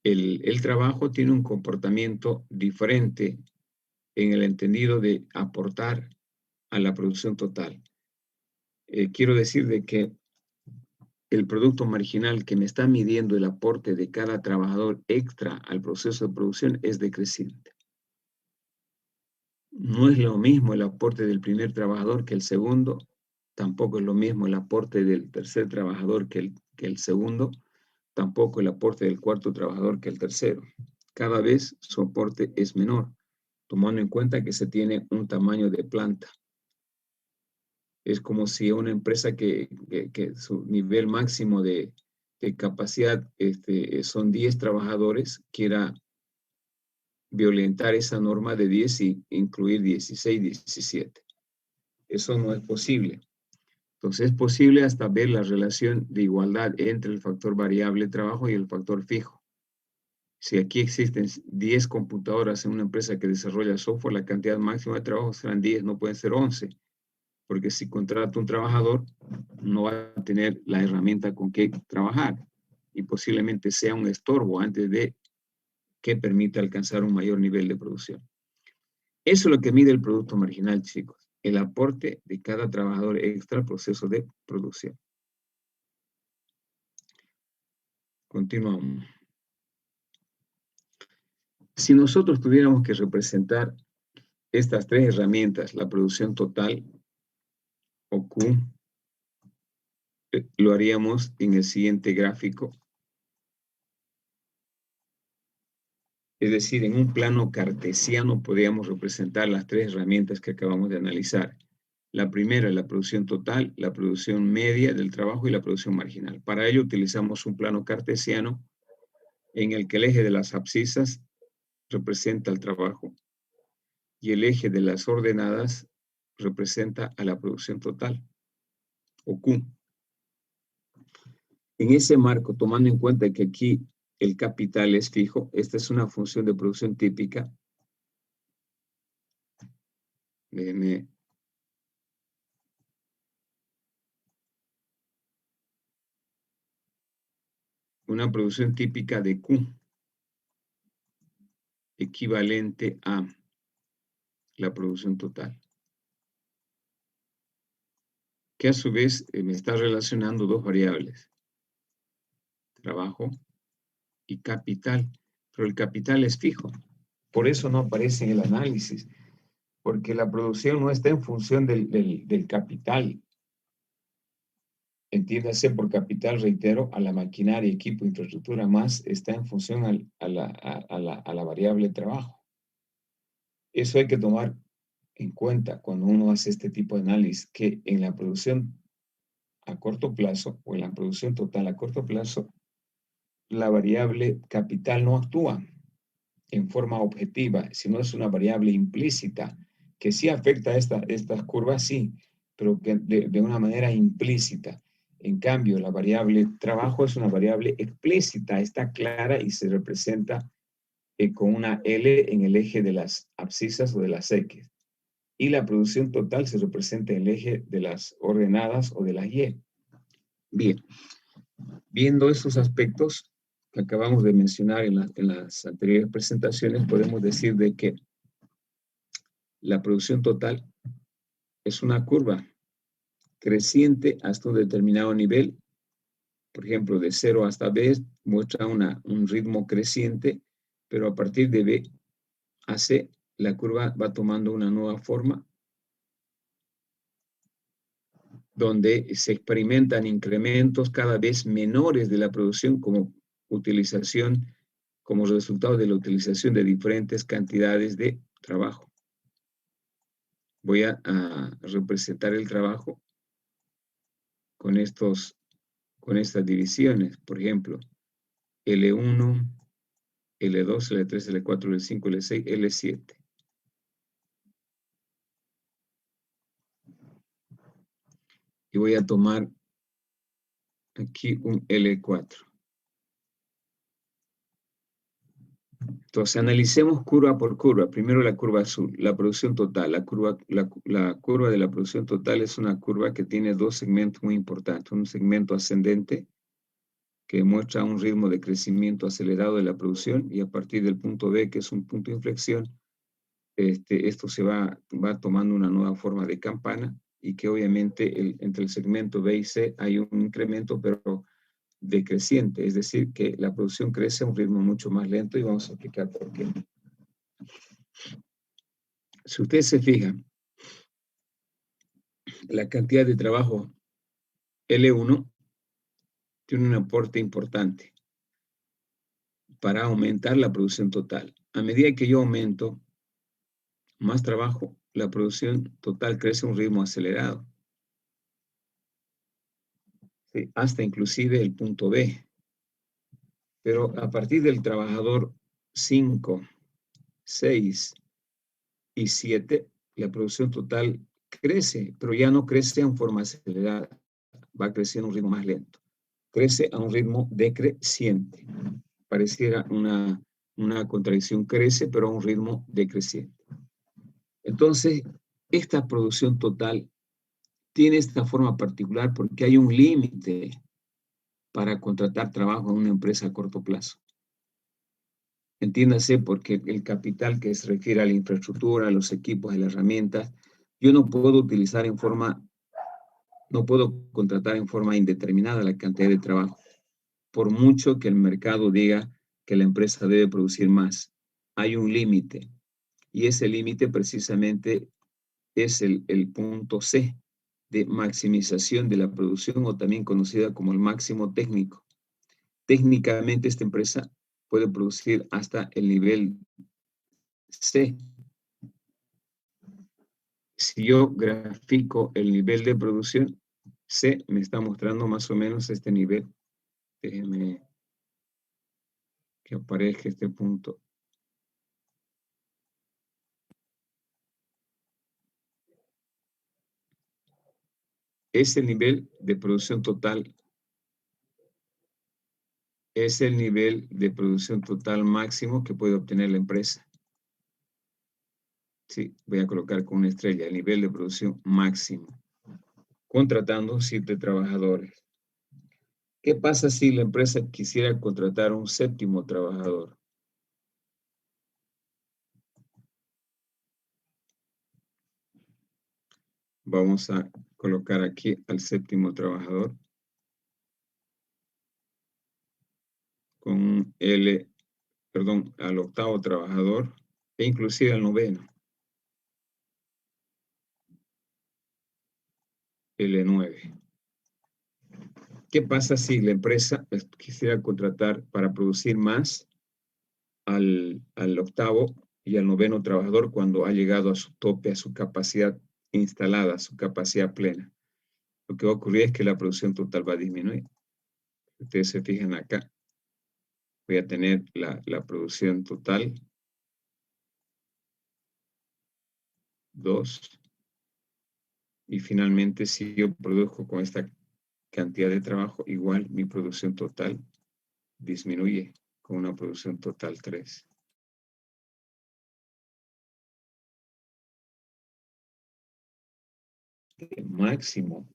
el trabajo tiene un comportamiento diferente en el entendido de aportar a la producción total. Quiero decir de que el producto marginal que me está midiendo el aporte de cada trabajador extra al proceso de producción es decreciente. No es lo mismo el aporte del primer trabajador que el segundo, tampoco es lo mismo el aporte del tercer trabajador que el segundo, tampoco el aporte del cuarto trabajador que el tercero. Cada vez su aporte es menor, tomando en cuenta que se tiene un tamaño de planta. Es como si una empresa que su nivel máximo de capacidad son 10 trabajadores, quiera violentar esa norma de 10 y incluir 16, 17. Eso no es posible. Entonces es posible hasta ver la relación de igualdad entre el factor variable trabajo y el factor fijo. Si aquí existen 10 computadoras en una empresa que desarrolla software, la cantidad máxima de trabajo serán 10, no pueden ser 11. Porque si contrata un trabajador, no va a tener la herramienta con que trabajar y posiblemente sea un estorbo antes de que permita alcanzar un mayor nivel de producción. Eso es lo que mide el producto marginal, chicos, el aporte de cada trabajador extra al proceso de producción. Continuamos. Si nosotros tuviéramos que representar estas tres herramientas, la producción total o Q, lo haríamos en el siguiente gráfico. Es decir, en un plano cartesiano podríamos representar las tres herramientas que acabamos de analizar. La primera es la producción total, la producción media del trabajo y la producción marginal. Para ello utilizamos un plano cartesiano en el que el eje de las abscisas representa el trabajo y el eje de las ordenadas representa a la producción total, o Q. En ese marco, tomando en cuenta que aquí el capital es fijo, esta es una función de producción típica. Déjenme una producción típica de Q equivalente a la producción total, que a su vez me está relacionando dos variables, trabajo y capital, pero el capital es fijo, por eso no aparece en el análisis, porque la producción no está en función del capital. Entiéndase por capital, reitero, a la maquinaria, equipo, infraestructura, más está en función a la variable trabajo. Eso hay que tomar en cuenta cuando uno hace este tipo de análisis, que en la producción a corto plazo o en la producción total a corto plazo, la variable capital no actúa en forma objetiva, sino es una variable implícita que sí afecta a estas curvas, sí, pero que de una manera implícita. En cambio, la variable trabajo es una variable explícita, está clara y se representa con una L en el eje de las abscisas o de las X. Y la producción total se representa en el eje de las ordenadas o de las Y. Bien, Viendo esos aspectos que acabamos de mencionar en las anteriores presentaciones, podemos decir de que la producción total es una curva creciente hasta un determinado nivel. Por ejemplo, de 0 hasta B muestra un ritmo creciente, pero a partir de B a C, la curva va tomando una nueva forma, donde se experimentan incrementos cada vez menores de la producción como resultado de la utilización de diferentes cantidades de trabajo. Voy a representar el trabajo con estas divisiones. Por ejemplo, L1, L2, L3, L4, L5, L6, L7. Y voy a tomar aquí un L4. Entonces, analicemos curva por curva. Primero la curva azul, la producción total. La curva de la producción total es una curva que tiene dos segmentos muy importantes. Un segmento ascendente, que muestra un ritmo de crecimiento acelerado de la producción, y a partir del punto B, que es un punto de inflexión, esto se va tomando una nueva forma de campana, y que obviamente entre el segmento B y C hay un incremento, pero decreciente, es decir, que la producción crece a un ritmo mucho más lento, y vamos a explicar por qué. Si ustedes se fijan, la cantidad de trabajo L1 tiene un aporte importante para aumentar la producción total. A medida que yo aumento más trabajo, la producción total crece a un ritmo acelerado. ¿Sí? Hasta inclusive el punto B. Pero a partir del trabajador 5, 6 y 7, la producción total crece, pero ya no crece en forma acelerada, va creciendo a un ritmo más lento. Crece a un ritmo decreciente. Pareciera una contradicción, crece, pero a un ritmo decreciente. Entonces, esta producción total tiene esta forma particular porque hay un límite para contratar trabajo en una empresa a corto plazo. Entiéndase, porque el capital que se refiere a la infraestructura, a los equipos, a las herramientas, yo no puedo contratar en forma indeterminada la cantidad de trabajo, por mucho que el mercado diga que la empresa debe producir más. Hay un límite, y ese límite precisamente es el punto C, de maximización de la producción, o también conocida como el máximo técnico. Técnicamente esta empresa puede producir hasta el nivel C. Si yo grafico el nivel de producción, C me está mostrando más o menos este nivel. Déjenme que aparezca este punto. Es el nivel de producción total. Es el nivel de producción total máximo que puede obtener la empresa. Sí, voy a colocar con una estrella, el nivel de producción máximo, contratando 7 trabajadores. ¿Qué pasa si la empresa quisiera contratar un 7º trabajador? Vamos a colocar aquí al 7º trabajador con al 8º trabajador, e inclusive al 9º. L9. ¿Qué pasa si la empresa quisiera contratar para producir más al 8º y al 9º trabajador cuando ha llegado a su tope, a su capacidad instalada, a su capacidad plena? Lo que va a ocurrir es que la producción total va a disminuir. Ustedes se fijan acá. Voy a tener la producción total 2. Y finalmente, si yo produzco con esta cantidad de trabajo, igual mi producción total disminuye con una producción total 3. El máximo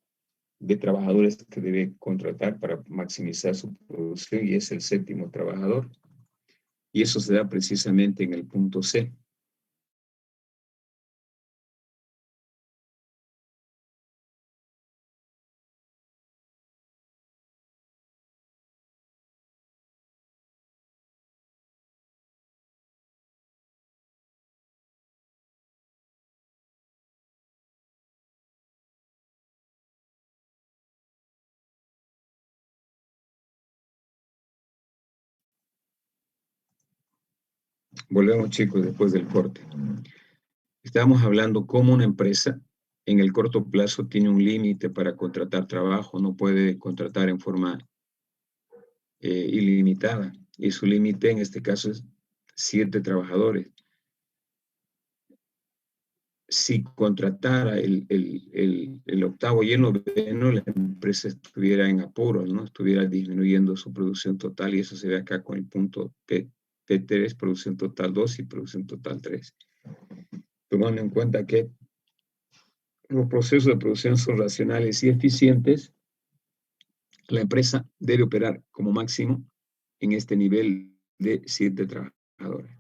de trabajadores que debe contratar para maximizar su producción y es el 7º trabajador. Y eso se da precisamente en el punto C. Volvemos, chicos, después del corte. Estábamos hablando cómo una empresa en el corto plazo tiene un límite para contratar trabajo, no puede contratar en forma ilimitada. Y su límite en este caso es 7 trabajadores. Si contratara el 8º y el 9º, la empresa estuviera en apuros, ¿no? Estuviera disminuyendo su producción total, y eso se ve acá con el punto P3, producción total 2 y producción total 3. Tomando en cuenta que los procesos de producción son racionales y eficientes, la empresa debe operar como máximo en este nivel de 7 trabajadores.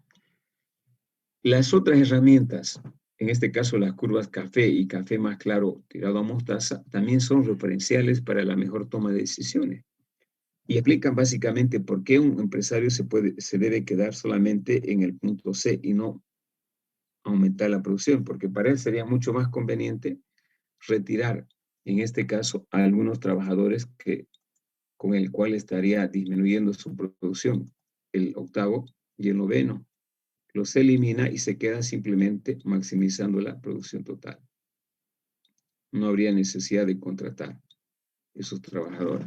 Las otras herramientas, en este caso las curvas café y café más claro tirado a mostaza, también son referenciales para la mejor toma de decisiones y explican básicamente por qué un empresario se debe quedar solamente en el punto C y no aumentar la producción, porque para él sería mucho más conveniente retirar, en este caso, a algunos trabajadores con el cual estaría disminuyendo su producción, el 8º y el 9º. Los elimina y se queda simplemente maximizando la producción total. No habría necesidad de contratar esos trabajadores.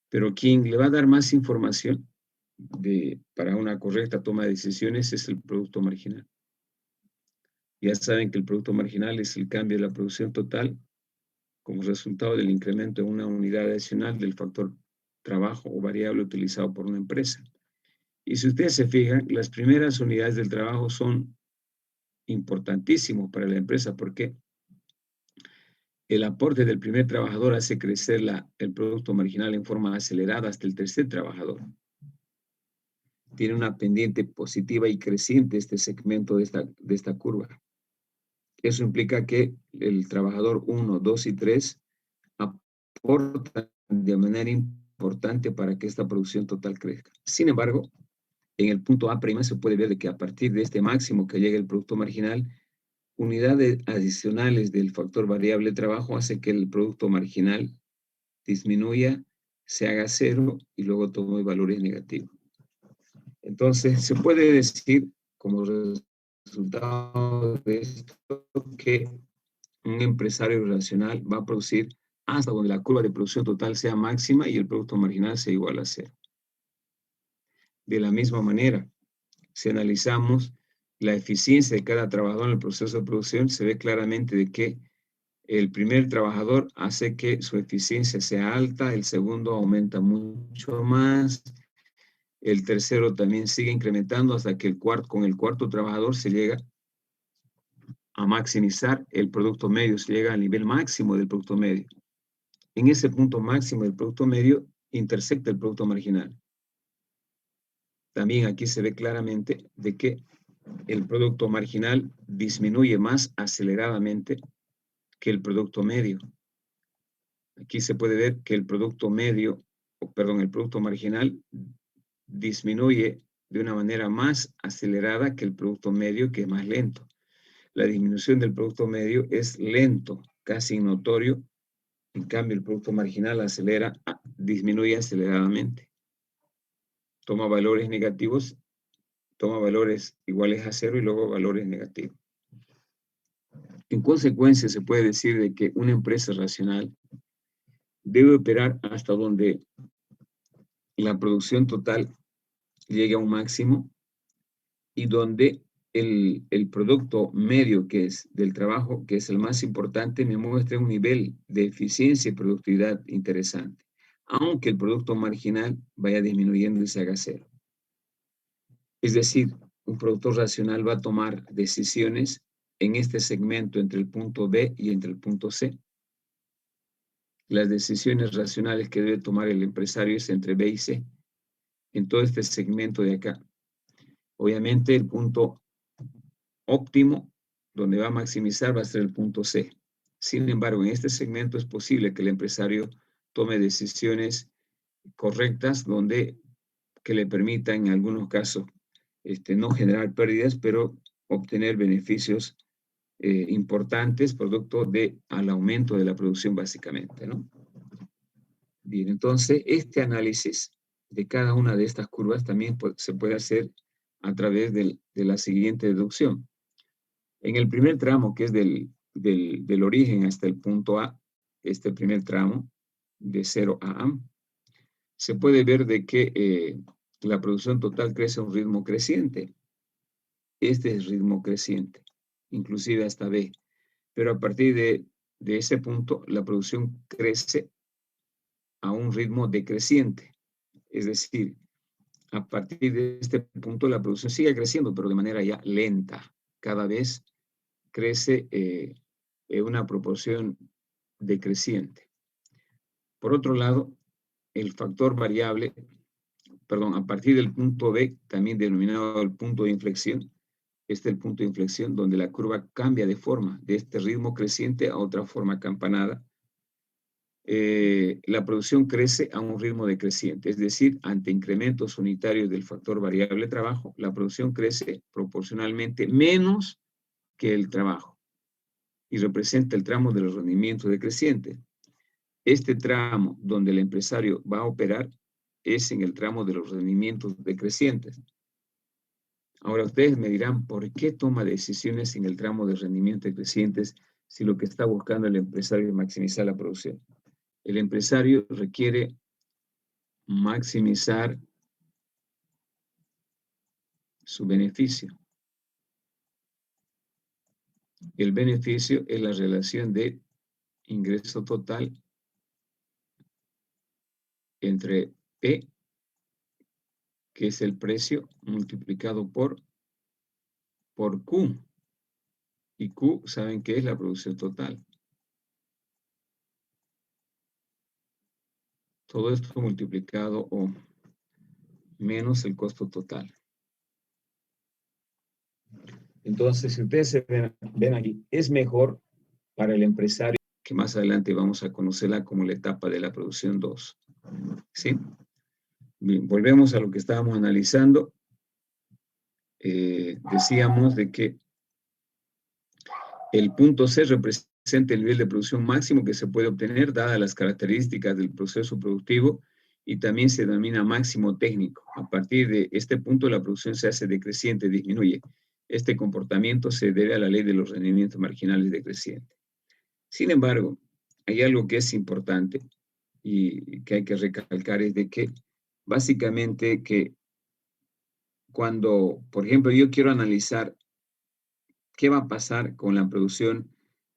Pero quien le va a dar más información para una correcta toma de decisiones es el producto marginal. Ya saben que el producto marginal es el cambio de la producción total como resultado del incremento en una unidad adicional del factor trabajo o variable utilizado por una empresa. Y si ustedes se fijan, las primeras unidades del trabajo son importantísimos para la empresa porque el aporte del primer trabajador hace crecer el producto marginal en forma acelerada hasta el tercer trabajador. Tiene una pendiente positiva y creciente este segmento de esta curva. Eso implica que el trabajador 1, 2 y 3 aportan de manera importante para que esta producción total crezca. Sin embargo, en el punto A' se puede ver de que a partir de este máximo que llega el producto marginal, unidades adicionales del factor variable trabajo hace que el producto marginal disminuya, se haga 0 y luego tome valores negativos. Entonces, se puede decir como resultado de esto que un empresario racional va a producir hasta donde la curva de producción total sea máxima y el producto marginal sea igual a 0. De la misma manera, si analizamos la eficiencia de cada trabajador en el proceso de producción, se ve claramente de que el primer trabajador hace que su eficiencia sea alta, el segundo aumenta mucho más, el tercero también sigue incrementando hasta que con el cuarto trabajador se llega a maximizar el producto medio, se llega al nivel máximo del producto medio. En ese punto máximo del producto medio intersecta el producto marginal. También aquí se ve claramente de que el producto marginal disminuye más aceleradamente que el producto medio. Aquí se puede ver que el producto marginal disminuye de una manera más acelerada que el producto medio, que es más lento. La disminución del producto medio es lento, casi notorio. En cambio, el producto marginal disminuye aceleradamente. Toma valores negativos, toma valores iguales a 0 y luego valores negativos. En consecuencia, se puede decir de que una empresa racional debe operar hasta donde la producción total llegue a un máximo y donde el producto medio que es del trabajo, que es el más importante, me muestre un nivel de eficiencia y productividad interesante, aunque el producto marginal vaya disminuyendo y se haga 0. Es decir, un productor racional va a tomar decisiones en este segmento entre el punto B y entre el punto C. las decisiones racionales que debe tomar el empresario es entre B y C, en todo este segmento de acá. Obviamente el punto óptimo, donde va a maximizar, va a ser el punto C. Sin embargo, en este segmento es posible que el empresario tome decisiones correctas que le permitan en algunos casos no generar pérdidas, pero obtener beneficios importantes producto al aumento de la producción básicamente, ¿no? Bien, entonces este análisis de cada una de estas curvas también se puede hacer a través de la siguiente deducción. En el primer tramo, que es del origen hasta el punto A, este primer tramo de 0 a A, se puede ver de que la producción total crece a un ritmo creciente. Este es ritmo creciente, inclusive hasta B. Pero a partir de ese punto, la producción crece a un ritmo decreciente. Es decir, a partir de este punto, la producción sigue creciendo, pero de manera ya lenta. Cada vez crece en una proporción decreciente. Por otro lado, el factor variable, a partir del punto B, también denominado el punto de inflexión, este es el punto de inflexión donde la curva cambia de forma, de este ritmo creciente a otra forma campanada. La producción crece a un ritmo decreciente, es decir, ante incrementos unitarios del factor variable trabajo, la producción crece proporcionalmente menos que el trabajo y representa el tramo de los rendimientos decrecientes. Este tramo donde el empresario va a operar es en el tramo de los rendimientos decrecientes. Ahora ustedes me dirán, ¿por qué toma decisiones en el tramo de rendimientos decrecientes si lo que está buscando el empresario es maximizar la producción? El empresario requiere maximizar su beneficio. El beneficio es la relación de ingreso total entre P, que es el precio, multiplicado por Q. Y Q, ¿saben qué es la producción total? Todo esto multiplicado o menos el costo total. Entonces, si ustedes se ven aquí, es mejor para el empresario, que más adelante vamos a conocerla como la etapa de la producción 2. ¿Sí? Bien, volvemos a lo que estábamos analizando. Decíamos de que el punto C representa el nivel de producción máximo que se puede obtener dadas las características del proceso productivo y también se denomina máximo técnico. A partir de este punto la producción se hace decreciente, disminuye. Este comportamiento se debe a la ley de los rendimientos marginales decrecientes. Sin embargo, hay algo que es importante y que hay que recalcar, es de que básicamente que cuando, por ejemplo, yo quiero analizar qué va a pasar con la producción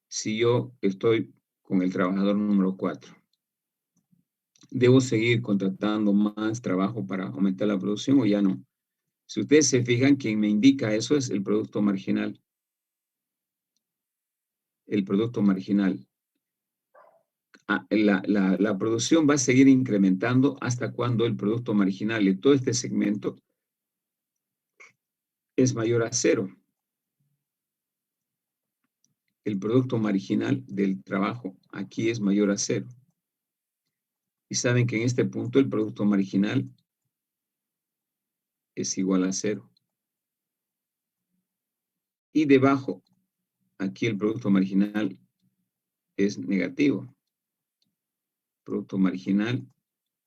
si yo estoy con el trabajador número 4. ¿Debo seguir contratando más trabajo para aumentar la producción o ya no? Si ustedes se fijan, quien me indica eso es el producto marginal. El producto marginal. La producción va a seguir incrementando hasta cuando el producto marginal de todo este segmento es mayor a 0. El producto marginal del trabajo aquí es mayor a 0. Y saben que en este punto el producto marginal es igual a 0. Y debajo, aquí el producto marginal es negativo. Producto marginal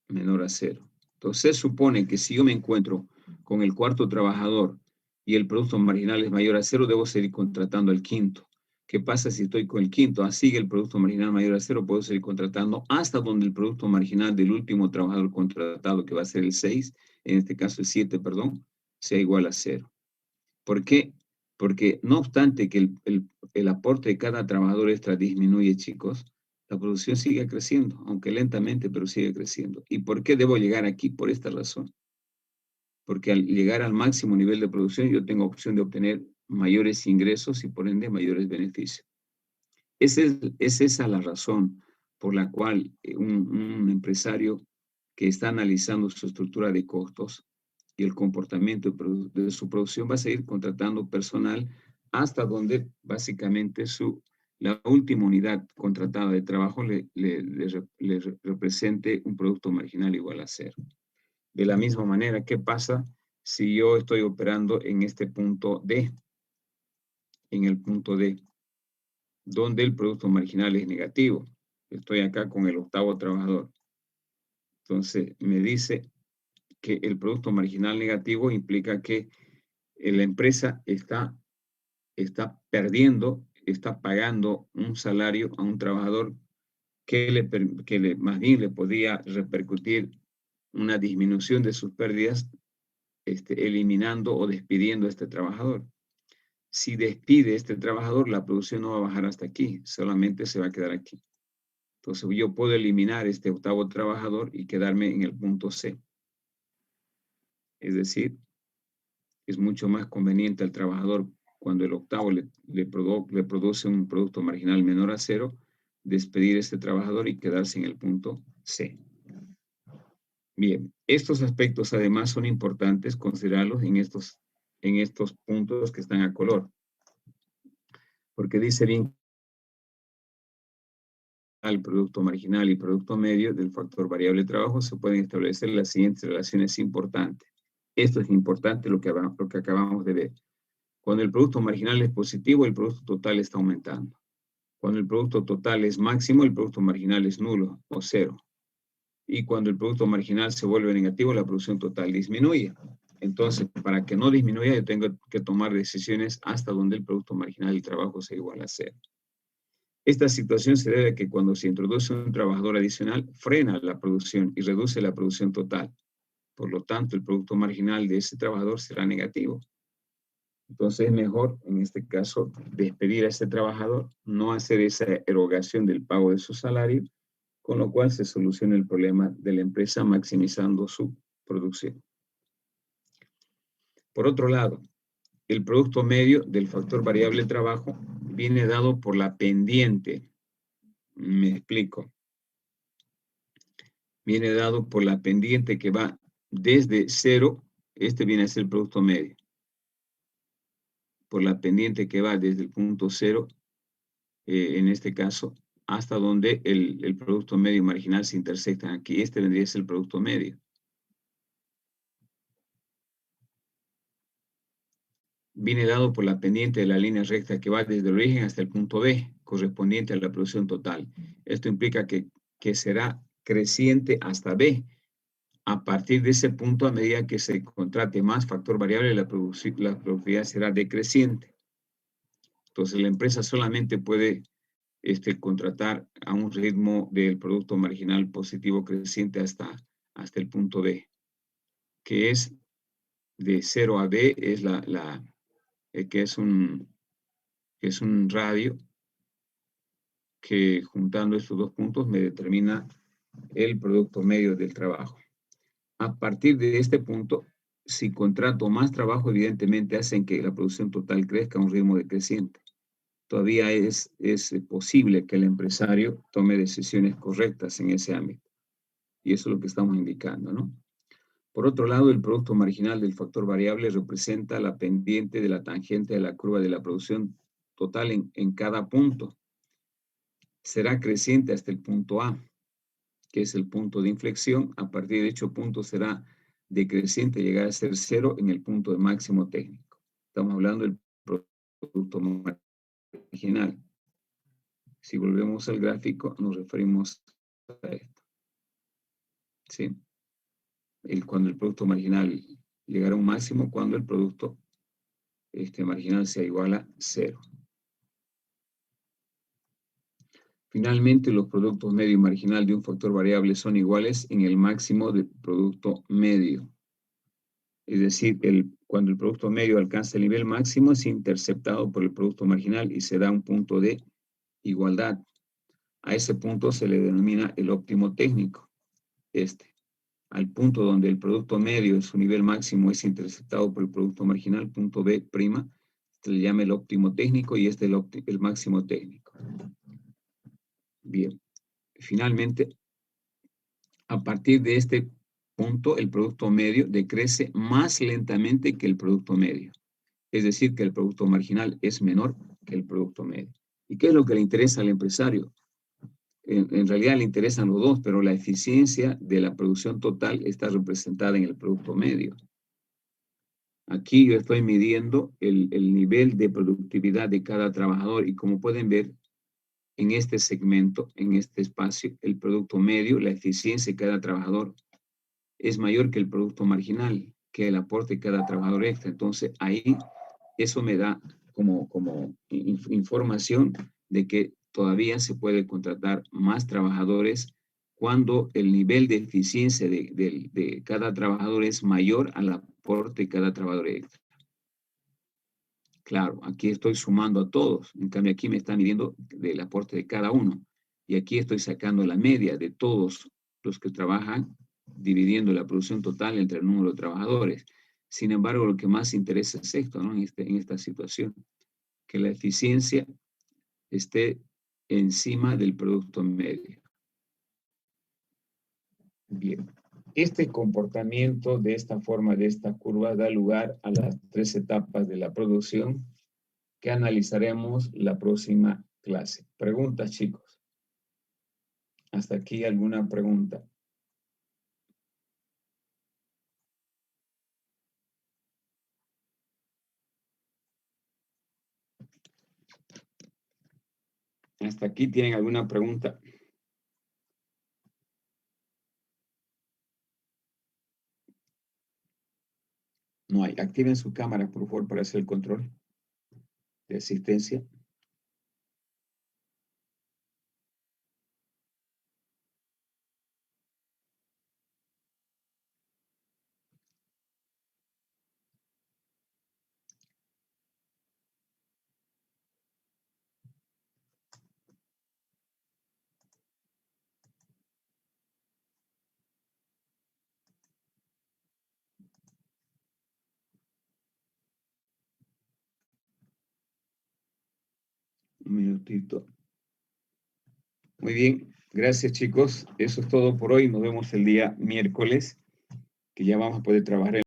menor a 0. Entonces se supone que si yo me encuentro con el cuarto trabajador y el producto marginal es mayor a 0, debo seguir contratando al quinto. ¿Qué pasa si estoy con el quinto? Sigue el producto marginal mayor a 0, puedo seguir contratando hasta donde el producto marginal del último trabajador contratado, que va a ser el 6, en este caso el 7, perdón, sea igual a 0. ¿Por qué? Porque no obstante que el aporte de cada trabajador extra disminuye, chicos, la producción sigue creciendo, aunque lentamente, pero sigue creciendo. ¿Y por qué debo llegar aquí? Por esta razón. Porque al llegar al máximo nivel de producción, yo tengo opción de obtener mayores ingresos y por ende mayores beneficios. Es esa la razón por la cual un empresario que está analizando su estructura de costos y el comportamiento de su producción va a seguir contratando personal hasta donde básicamente la última unidad contratada de trabajo le represente un producto marginal igual a cero. De la misma manera, ¿qué pasa si yo estoy operando en este punto D? En el punto D, donde el producto marginal es negativo. Estoy acá con el octavo trabajador. Entonces, me dice que el producto marginal negativo implica que la empresa está perdiendo, está pagando un salario a un trabajador que más bien le podría repercutir una disminución de sus pérdidas, eliminando o despidiendo a este trabajador. Si despide a este trabajador, la producción no va a bajar hasta aquí, solamente se va a quedar aquí. Entonces yo puedo eliminar este octavo trabajador y quedarme en el punto C. Es decir, es mucho más conveniente al trabajador cuando el octavo le produce un producto marginal menor a cero, despedir a este trabajador y quedarse en el punto C. Bien, estos aspectos además son importantes considerarlos en estos puntos que están a color. Porque dice bien al producto marginal y producto medio del factor variable de trabajo se pueden establecer las siguientes relaciones importantes. Esto es importante lo que acabamos de ver. Cuando el producto marginal es positivo, el producto total está aumentando. Cuando el producto total es máximo, el producto marginal es nulo o cero. Y cuando el producto marginal se vuelve negativo, la producción total disminuye. Entonces, para que no disminuya, yo tengo que tomar decisiones hasta donde el producto marginal del trabajo sea igual a cero. Esta situación se debe a que cuando se introduce un trabajador adicional, frena la producción y reduce la producción total. Por lo tanto, el producto marginal de ese trabajador será negativo. Entonces es mejor, en este caso, despedir a ese trabajador, no hacer esa erogación del pago de su salario, con lo cual se soluciona el problema de la empresa maximizando su producción. Por otro lado, el producto medio del factor variable trabajo viene dado por la pendiente. Me explico. Viene dado por la pendiente que va desde cero, este viene a ser el producto medio. Por la pendiente que va desde el punto cero, en este caso, hasta donde el producto medio y marginal se intersectan aquí. Este vendría a ser el producto medio. Viene dado por la pendiente de la línea recta que va desde el origen hasta el punto B, correspondiente a la producción total. Esto implica que será creciente hasta B. A partir de ese punto, a medida que se contrate más factor variable, la productividad será decreciente. Entonces, la empresa solamente puede contratar a un ritmo del producto marginal positivo creciente hasta el punto B, que es de 0 a B, es que es un radio que juntando estos dos puntos me determina el producto medio del trabajo. A partir de este punto, si contrato más trabajo, evidentemente hacen que la producción total crezca a un ritmo decreciente. Todavía es posible que el empresario tome decisiones correctas en ese ámbito. Y eso es lo que estamos indicando, ¿no? Por otro lado, el producto marginal del factor variable representa la pendiente de la tangente de la curva de la producción total en cada punto. Será creciente hasta el punto A, que es el punto de inflexión. A partir de dicho punto será decreciente, llegar a ser cero en el punto de máximo técnico. Estamos hablando del producto marginal. Si volvemos al gráfico, nos referimos a esto. ¿Sí? Cuando el producto marginal llegará a un máximo, cuando el producto marginal sea igual a cero. Finalmente, los productos medio y marginal de un factor variable son iguales en el máximo del producto medio. Es decir, cuando el producto medio alcanza el nivel máximo, es interceptado por el producto marginal y se da un punto de igualdad. A ese punto se le denomina el óptimo técnico. Al punto donde el producto medio en su nivel máximo es interceptado por el producto marginal, punto B', se le llama el óptimo técnico y el máximo técnico. Bien. finalmente, a partir de este punto, el producto medio decrece más lentamente que el producto medio. Es decir, que el producto marginal es menor que el producto medio. ¿Y qué es lo que le interesa al empresario? En realidad le interesan los dos, pero la eficiencia de la producción total está representada en el producto medio. Aquí yo estoy midiendo el nivel de productividad de cada trabajador y como pueden ver, en este segmento, en este espacio, el producto medio, la eficiencia de cada trabajador es mayor que el producto marginal, que el aporte de cada trabajador extra. Entonces, ahí eso me da como información de que todavía se puede contratar más trabajadores cuando el nivel de eficiencia de cada trabajador es mayor al aporte de cada trabajador extra. Claro, aquí estoy sumando a todos, en cambio aquí me está midiendo del aporte de cada uno. Y aquí estoy sacando la media de todos los que trabajan, dividiendo la producción total entre el número de trabajadores. Sin embargo, lo que más interesa es esto, ¿no? En esta situación, que la eficiencia esté encima del producto medio. Bien. Este comportamiento de esta forma, de esta curva, da lugar a las 3 etapas de la producción que analizaremos la próxima clase. Preguntas, chicos. ¿Hasta aquí alguna pregunta? ¿Hasta aquí tienen alguna pregunta? No hay. Activen su cámara, por favor, para hacer el control de asistencia. Un minutito. Muy bien. Gracias, chicos. Eso es todo por hoy. Nos vemos el día miércoles, que ya vamos a poder trabajar